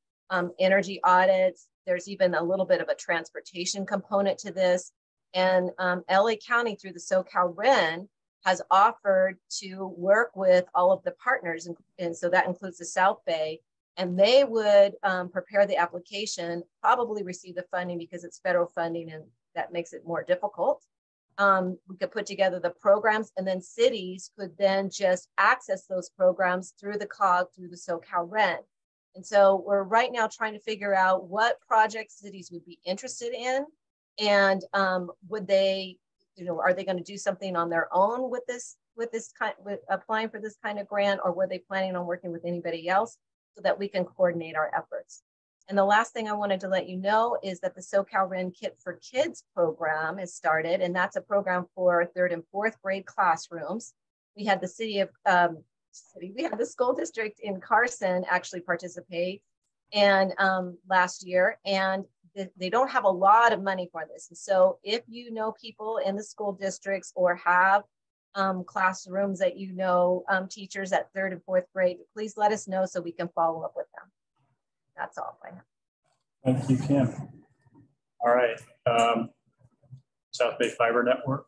energy audits. There's even a little bit of a transportation component to this. And LA County through the SoCal REN has offered to work with all of the partners. And so that includes the South Bay. And they would prepare the application, probably receive the funding because it's federal funding and that makes it more difficult. We could put together the programs, and then cities could then just access those programs through the COG, through the SoCal REN. And so we're right now trying to figure out what projects cities would be interested in, and would they, are they going to do something on their own with applying for this kind of grant, or were they planning on working with anybody else so that we can coordinate our efforts? And the last thing I wanted to let you know is that the SoCal REN Kit for Kids program has started, and that's a program for 3rd and 4th grade classrooms. We had the we had the school district in Carson actually participate and last year, and they don't have a lot of money for this. And so if you know people in the school districts or have classrooms that teachers at 3rd and 4th grade, please let us know so we can follow up with them. That's all I have. Thank you, Kim. All right. South Bay Fiber Network.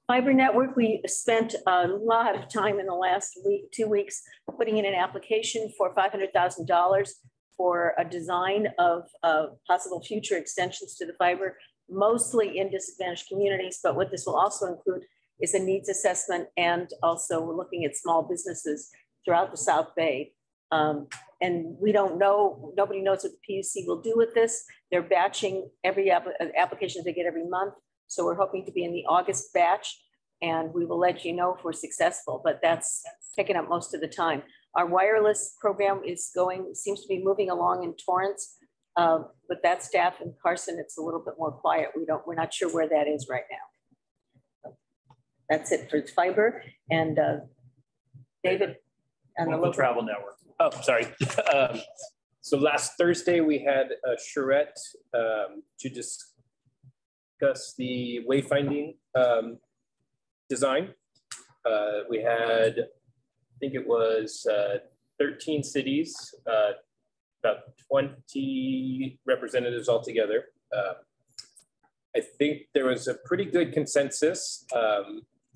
Fiber Network, we spent a lot of time in the last 2 weeks putting in an application for $500,000 for a design of possible future extensions to the fiber, mostly in disadvantaged communities. But what this will also include is a needs assessment, and also we're looking at small businesses throughout the South Bay. And we don't know, nobody knows what the PUC will do with this. They're batching every application they get every month. So we're hoping to be in the August batch, and we will let you know if we're successful, but that's taking up most of the time. Our wireless program is seems to be moving along in Torrance. With that staff in Carson, it's a little bit more quiet. We're not sure where that is right now. That's it for fiber. And David and the local travel network. Oh, sorry. So last Thursday we had a charrette to discuss the wayfinding design. We had, I think it was 13 cities, about 20 representatives altogether. I think there was a pretty good consensus.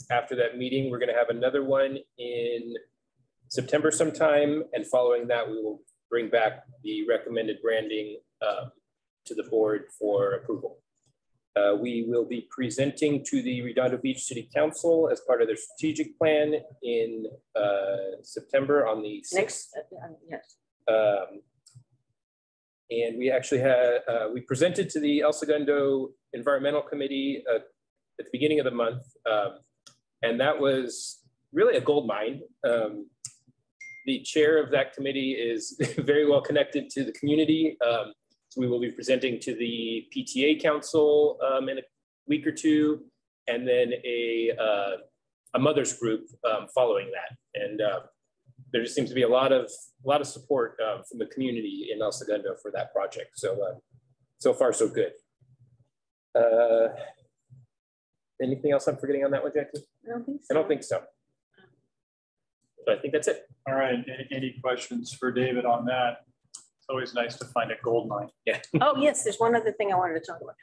After that meeting, we're going to have another one in September sometime, and following that, we will bring back the recommended branding to the board for approval. We will be presenting to the Redondo Beach City Council as part of their strategic plan in September on the 6th. Yes. And we actually had, we presented to the El Segundo Environmental Committee at the beginning of the month. And that was really a gold mine. The chair of that committee is very well connected to the community. So we will be presenting to the PTA council in a week or two, and then a mother's group following that. And there just seems to be a lot of support from the community in El Segundo for that project. So so far so good. Anything else I'm forgetting on that one, Jackie? I don't think so. I don't think so. So I think that's it. All right. Any questions for David on that? It's always nice to find a gold mine. Yeah. Oh, yes. There's one other thing I wanted to talk about.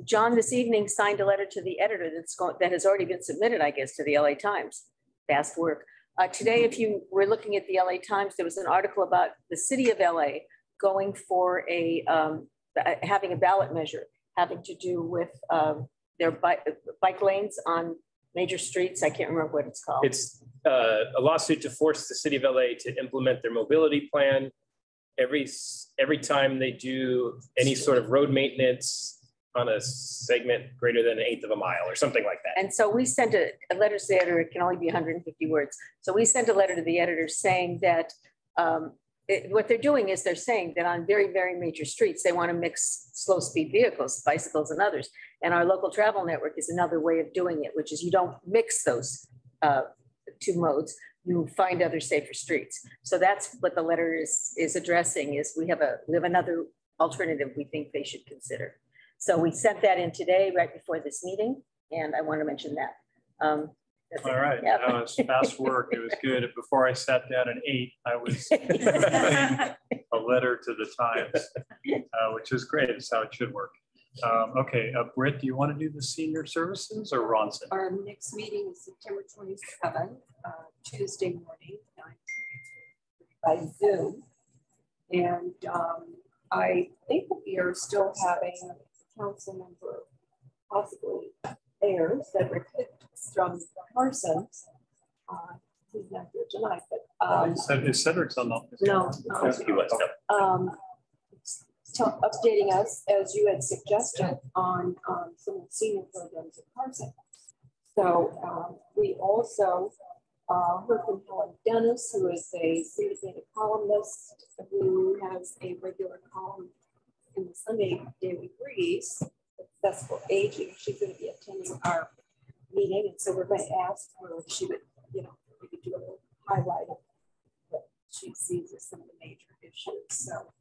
John this evening signed a letter to the editor that has already been submitted, I guess, to the LA Times. Fast work. Today, if you were looking at the LA Times, there was an article about the city of LA going for having a ballot measure having to do with their bike lanes on major streets. I can't remember what it's called. It's a lawsuit to force the city of LA to implement their mobility plan. Every time they do any sort of road maintenance on a segment greater than 1/8 of a mile or something like that. And so we sent a letter to the editor. It can only be 150 words. So we sent a letter to the editor saying that what they're doing is they're saying that on very, very major streets, they want to mix slow speed vehicles, bicycles and others. And our local travel network is another way of doing it, which is you don't mix those two modes. You find other safer streets. So that's what the letter is addressing, is we have another alternative we think they should consider. So we sent that in today, right before this meeting, and I want to mention that. All right, yeah. That was fast work. It was good. Before I sat down and ate, I was writing a letter to the Times, which is great. It's how it should work. Okay, Britt, do you want to do the senior services or Ronson? Our next meeting is September 27th, Tuesday morning, 9:30 by Zoom. And I think we are still having council member, possibly there, Cedric from Carson. He's not here tonight, but Is Cedric's on the? no. He was, updating us, as you had suggested, on some of the senior programs at Carson. So we also heard from Helen Dennis, who is a syndicated columnist who has a regular column in the Sunday Daily Breeze, Successful Aging. She's going to be attending our meeting, and so we're going to ask her if she would, we could do a little highlight of what she sees as some of the major issues. So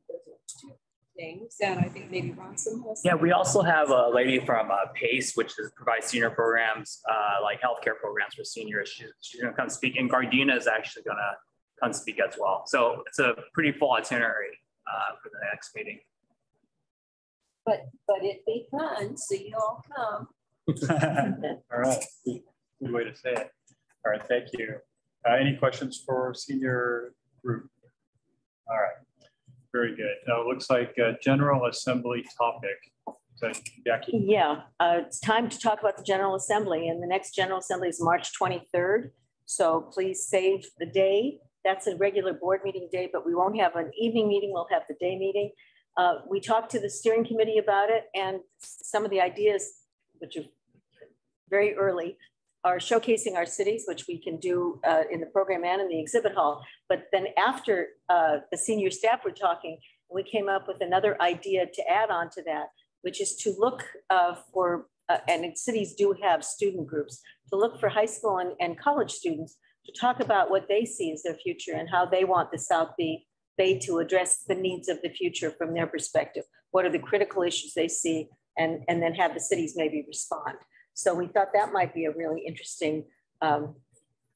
those are two things, and I think maybe Ronson has. Yeah, we also have a lady from PACE, which provides senior programs, like healthcare programs for seniors. She's going to come speak, and Gardena is actually going to come speak as well. So it's a pretty full itinerary for the next meeting. But it'd be fun, so you all come. All right, good way to say it. All right, thank you. Any questions for senior group? All right, very good. Now it looks like a General Assembly topic. So, Jackie? Yeah, it's time to talk about the General Assembly, and the next General Assembly is March 23rd. So please save the day. That's a regular board meeting day, but we won't have an evening meeting. We'll have the day meeting. We talked to the steering committee about it, and some of the ideas, which are very early, are showcasing our cities, which we can do in the program and in the exhibit hall. But then after the senior staff were talking, We came up with another idea to add on to that, which is to look for, and cities do have student groups, to look for high school and college students to talk about what they see as their future and how they want the South Bay to address the needs of the future from their perspective. What are the critical issues they see, and then have the cities maybe respond. So we thought that might be a really interesting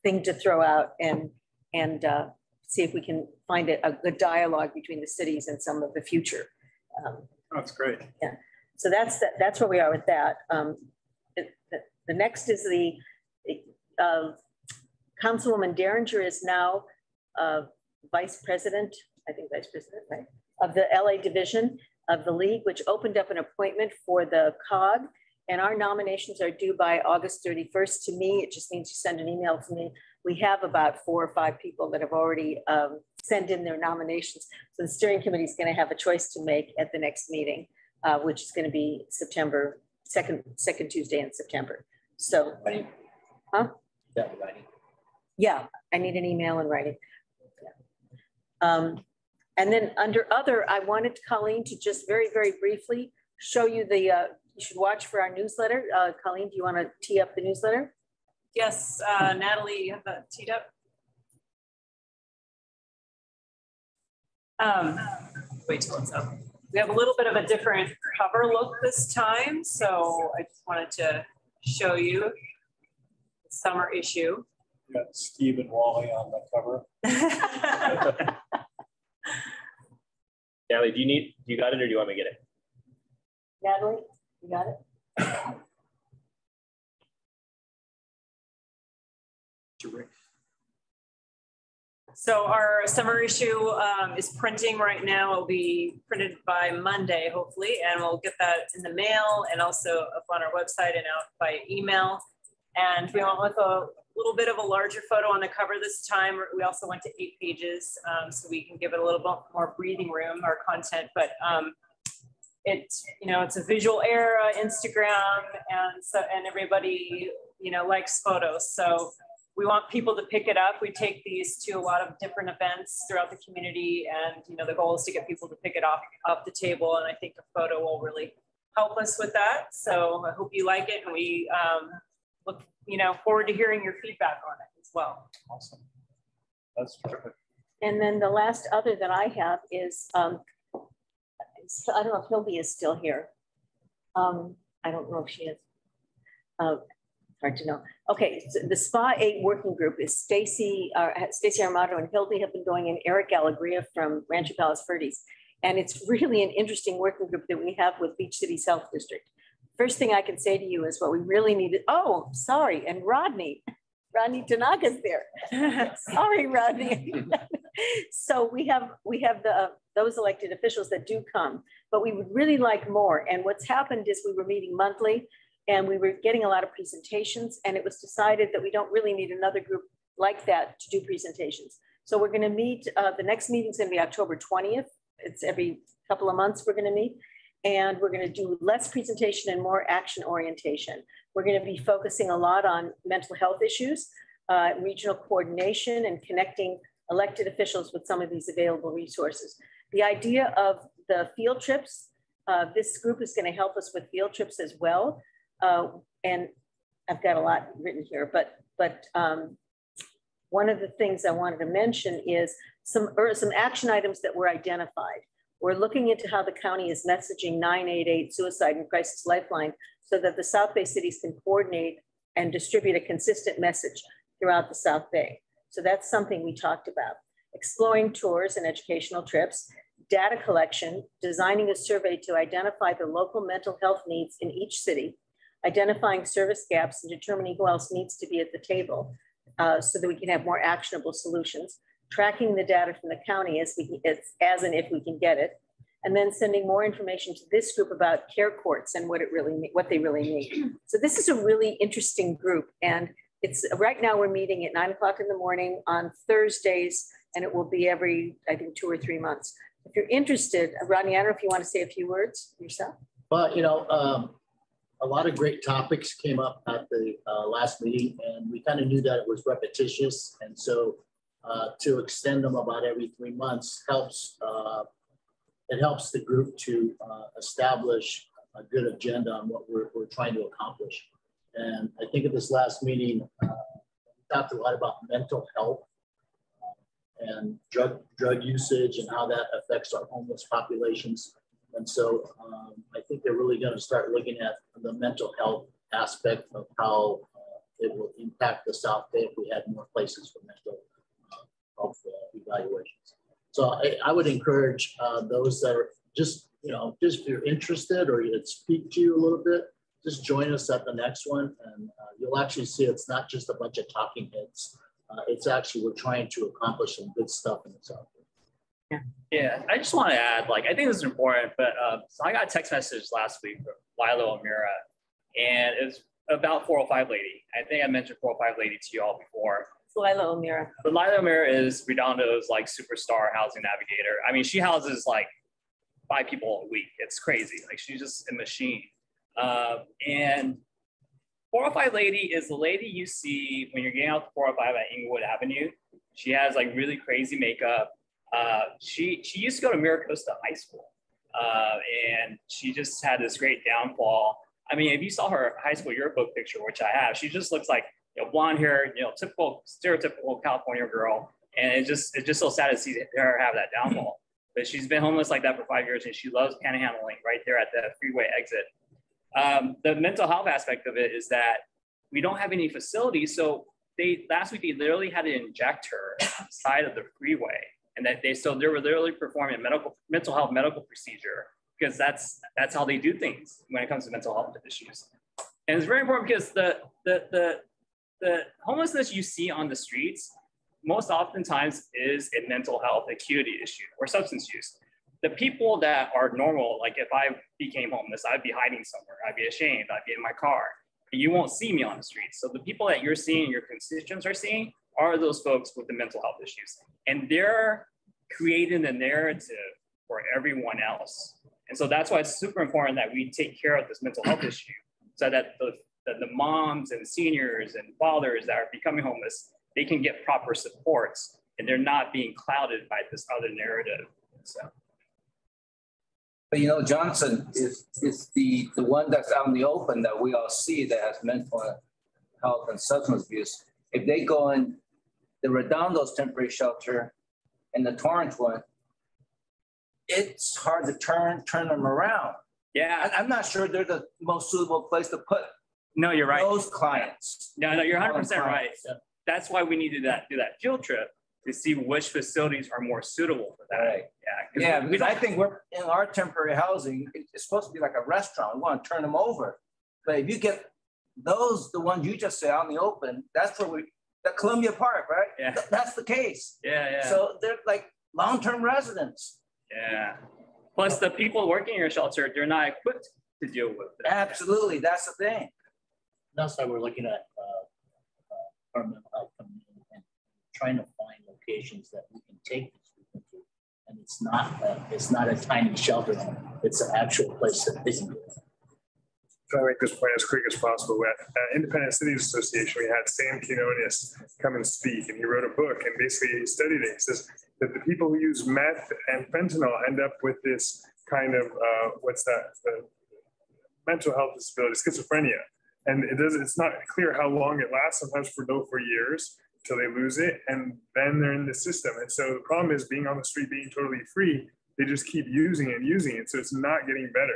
thing to throw out and see if we can find a good dialogue between the cities and some of the future. That's great. Yeah. So that's where we are with that. The next is the Councilwoman Derringer is now Vice President, I think Vice President, right, of the LA division of the League, which opened up an appointment for the COG. And our nominations are due by August 31st. To me, it just means you send an email to me. We have about 4 or 5 people that have already sent in their nominations. So the steering committee is going to have a choice to make at the next meeting, which is going to be September, second Tuesday in September. So, huh? Yeah, I need an email in writing. Yeah. And then under other, I wanted Colleen to just very, very briefly show you the, you should watch for our newsletter. Colleen, do you want to tee up the newsletter? Yes, Natalie, you have that teed up? Wait till it's up. We have a little bit of a different cover look this time, so I just wanted to show you the summer issue. You got Steve and Wally on the cover. Natalie, do you got it, or do you want me to get it? Natalie, you got it? So our summer issue is printing right now. It'll be printed by Monday, hopefully, and we'll get that in the mail and also up on our website and out by email. And we went with a little bit of a larger photo on the cover this time. We also went to 8 pages, so we can give it a little bit more breathing room, our content. But it's, you know, it's a visual era, Instagram, and everybody, you know, likes photos. So we want people to pick it up. We take these to a lot of different events throughout the community, and you know, the goal is to get people to pick it off the table. And I think a photo will really help us with that. So I hope you like it, and we look, you know, forward to hearing your feedback on it as well. Awesome. That's terrific. And then the last other that I have is, I don't know if Hildy is still here. I don't know if she is. Hard to know. Okay, so the SPA 8 working group is Stacy Armato and Hildy have been going, and Eric Allegria from Rancho Palos Verdes. And it's really an interesting working group that we have with Beach City's Health District. First thing I can say to you is what we really needed. Oh, sorry, and Rodney Tanaka's there. Sorry, Rodney. So we have those elected officials that do come, but we would really like more. And what's happened is we were meeting monthly, and we were getting a lot of presentations, and it was decided that we don't really need another group like that to do presentations. So we're going to meet, the next meeting is going to be October 20th. It's every couple of months we're going to meet, and we're going to do less presentation and more action orientation. We're going to be focusing a lot on mental health issues, regional coordination, and connecting elected officials with some of these available resources. The idea of the field trips, this group is going to help us with field trips as well. And I've got a lot written here, but one of the things I wanted to mention is some action items that were identified. We're looking into how the county is messaging 988 Suicide and Crisis Lifeline so that the South Bay cities can coordinate and distribute a consistent message throughout the South Bay. So that's something we talked about. Exploring tours and educational trips, data collection, designing a survey to identify the local mental health needs in each city, identifying service gaps and determining who else needs to be at the table so that we can have more actionable solutions, tracking the data from the county as and if we can get it, and then sending more information to this group about care courts and what they really need. So this is a really interesting group, and it's right now we're meeting at 9 o'clock in the morning on Thursdays, and it will be every, I think, 2 or 3 months. If you're interested, Rodney, I don't know if you want to say a few words yourself. Well, you know, a lot of great topics came up at the last meeting, and we kind of knew that it was repetitious. And so to extend them about every 3 months helps it helps the group to establish a good agenda on what we're trying to accomplish. And I think at this last meeting, we talked a lot about mental health and drug usage and how that affects our homeless populations. And so I think they're really going to start looking at the mental health aspect of how it will impact the South Bay if we had more places for mental health evaluations. So I would encourage those that are just if you're interested or it speak to you a little bit, just join us at the next one, and you'll actually see it's not just a bunch of talking heads. It's actually we're trying to accomplish some good stuff in the South Bay. Yeah, I just want to add, like, I think this is important, but so I got a text message last week from Lila O'Meara, and it's about 405 Lady. I think I mentioned 405 Lady to you all before. Lila O'Meara. But Lila O'Meara is Redondo's like superstar housing navigator. I mean, she houses like 5 people a week. It's crazy. Like, she's just a machine. And 405 Lady is the lady you see when you're getting out the 405 at Inglewood Avenue. She has like really crazy makeup. She used to go to Miracosta High School, and she just had this great downfall. I mean, if you saw her high school yearbook picture, which I have, she just looks like blonde hair, typical stereotypical California girl, and it's just so sad to see her have that downfall. But she's been homeless like that for 5 years, and she loves panhandling right there at the freeway exit. The mental health aspect of it is that we don't have any facilities. So last week they literally had to inject her on the side of the freeway, and that they were literally performing a mental health medical procedure, because that's how they do things when it comes to mental health issues. And it's very important because the homelessness you see on the streets most oftentimes is a mental health acuity issue or substance use. The people that are normal, like if I became homeless, I'd be hiding somewhere, I'd be ashamed, I'd be in my car. You won't see me on the streets. So the people that you're seeing, your constituents are seeing, are those folks with the mental health issues. And they're creating the narrative for everyone else. And so that's why it's super important that we take care of this mental health issue, so that the moms and seniors and fathers that are becoming homeless, they can get proper supports and they're not being clouded by this other narrative. So. But Johnson is the one that's out in the open that we all see that has mental health and substance abuse. If they go in the Redondo's temporary shelter and the Torrance one, it's hard to turn them around. Yeah. I'm not sure they're the most suitable place to put. No, you're right. Those clients. No, you're 100% right. Yeah. That's why we need to do that field trip to see which facilities are more suitable for that. Right. Yeah, because I think we're in our temporary housing, it's supposed to be like a restaurant. We want to turn them over. But if you get the ones you just said out in the open, that's where the Columbia Park, right? Yeah. That's the case. Yeah. So they're like long-term residents. Yeah. Plus the people working in your shelter, they're not equipped to deal with it. Absolutely, that's the thing. That's why we're looking at our mental health community and trying to find locations that we can take these people to. And it's not a tiny shelter. It's an actual place that they can go. Try to make this point as quick as possible. At Independent Cities Association, we had Sam Quinones come and speak, and he wrote a book, and basically he studied it. He says that the people who use meth and fentanyl end up with this kind of, the mental health disability, schizophrenia. And it's not clear how long it lasts, sometimes for years, until they lose it, and then they're in the system. And so the problem is being on the street, being totally free, they just keep using it, so it's not getting better.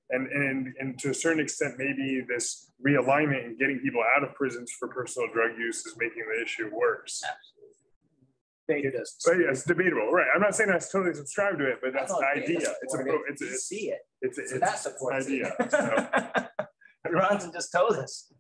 And to a certain extent, maybe this realignment and getting people out of prisons for personal drug use is making the issue worse. Absolutely. But yeah, it's debatable, right? I'm not saying I totally subscribe to it, but that's the idea. It's an idea. Ronson just told us.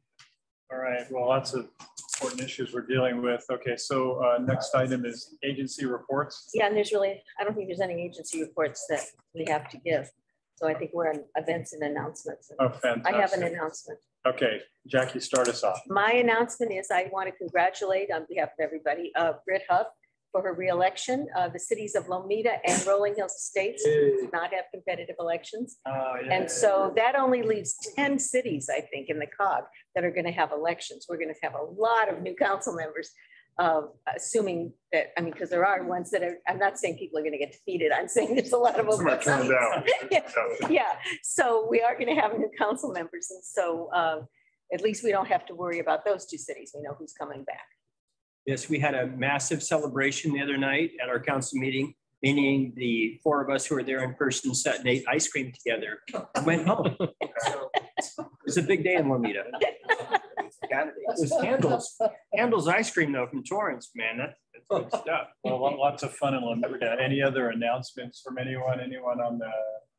All right. Well, lots of important issues we're dealing with. Okay, so next item is agency reports. Yeah, and I don't think there's any agency reports that we have to give. So I think we're on events and announcements. Oh, fantastic. I have an announcement. Okay, Jackie, start us off. My announcement is I want to congratulate on behalf of everybody, Britt Huff for her reelection. The cities of Lomita and Rolling Hills Estates do not have competitive elections. And so that only leaves 10 cities, I think, in the COG that are going to have elections. We're going to have a lot of new council members. assuming that, I mean, because there are ones that are, I'm not saying people are going to get defeated. I'm saying there's a lot of them. Yeah. So we are going to have new council members. And so at least we don't have to worry about those two cities. We know who's coming back. Yes, we had a massive celebration the other night at our council meeting, meaning the 4 of us who were there in person sat and ate ice cream together and went home. So it was a big day in Lomita. It was Handel's ice cream though from Torrance, man. That's good stuff. Well, lots of fun in Lomita. Any other announcements from anyone? Anyone on the?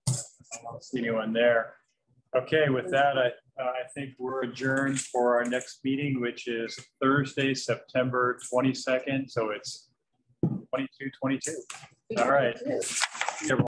I don't see anyone there. Okay, with that, I think we're adjourned for our next meeting, which is Thursday, September 22nd. So it's 22:22. All right.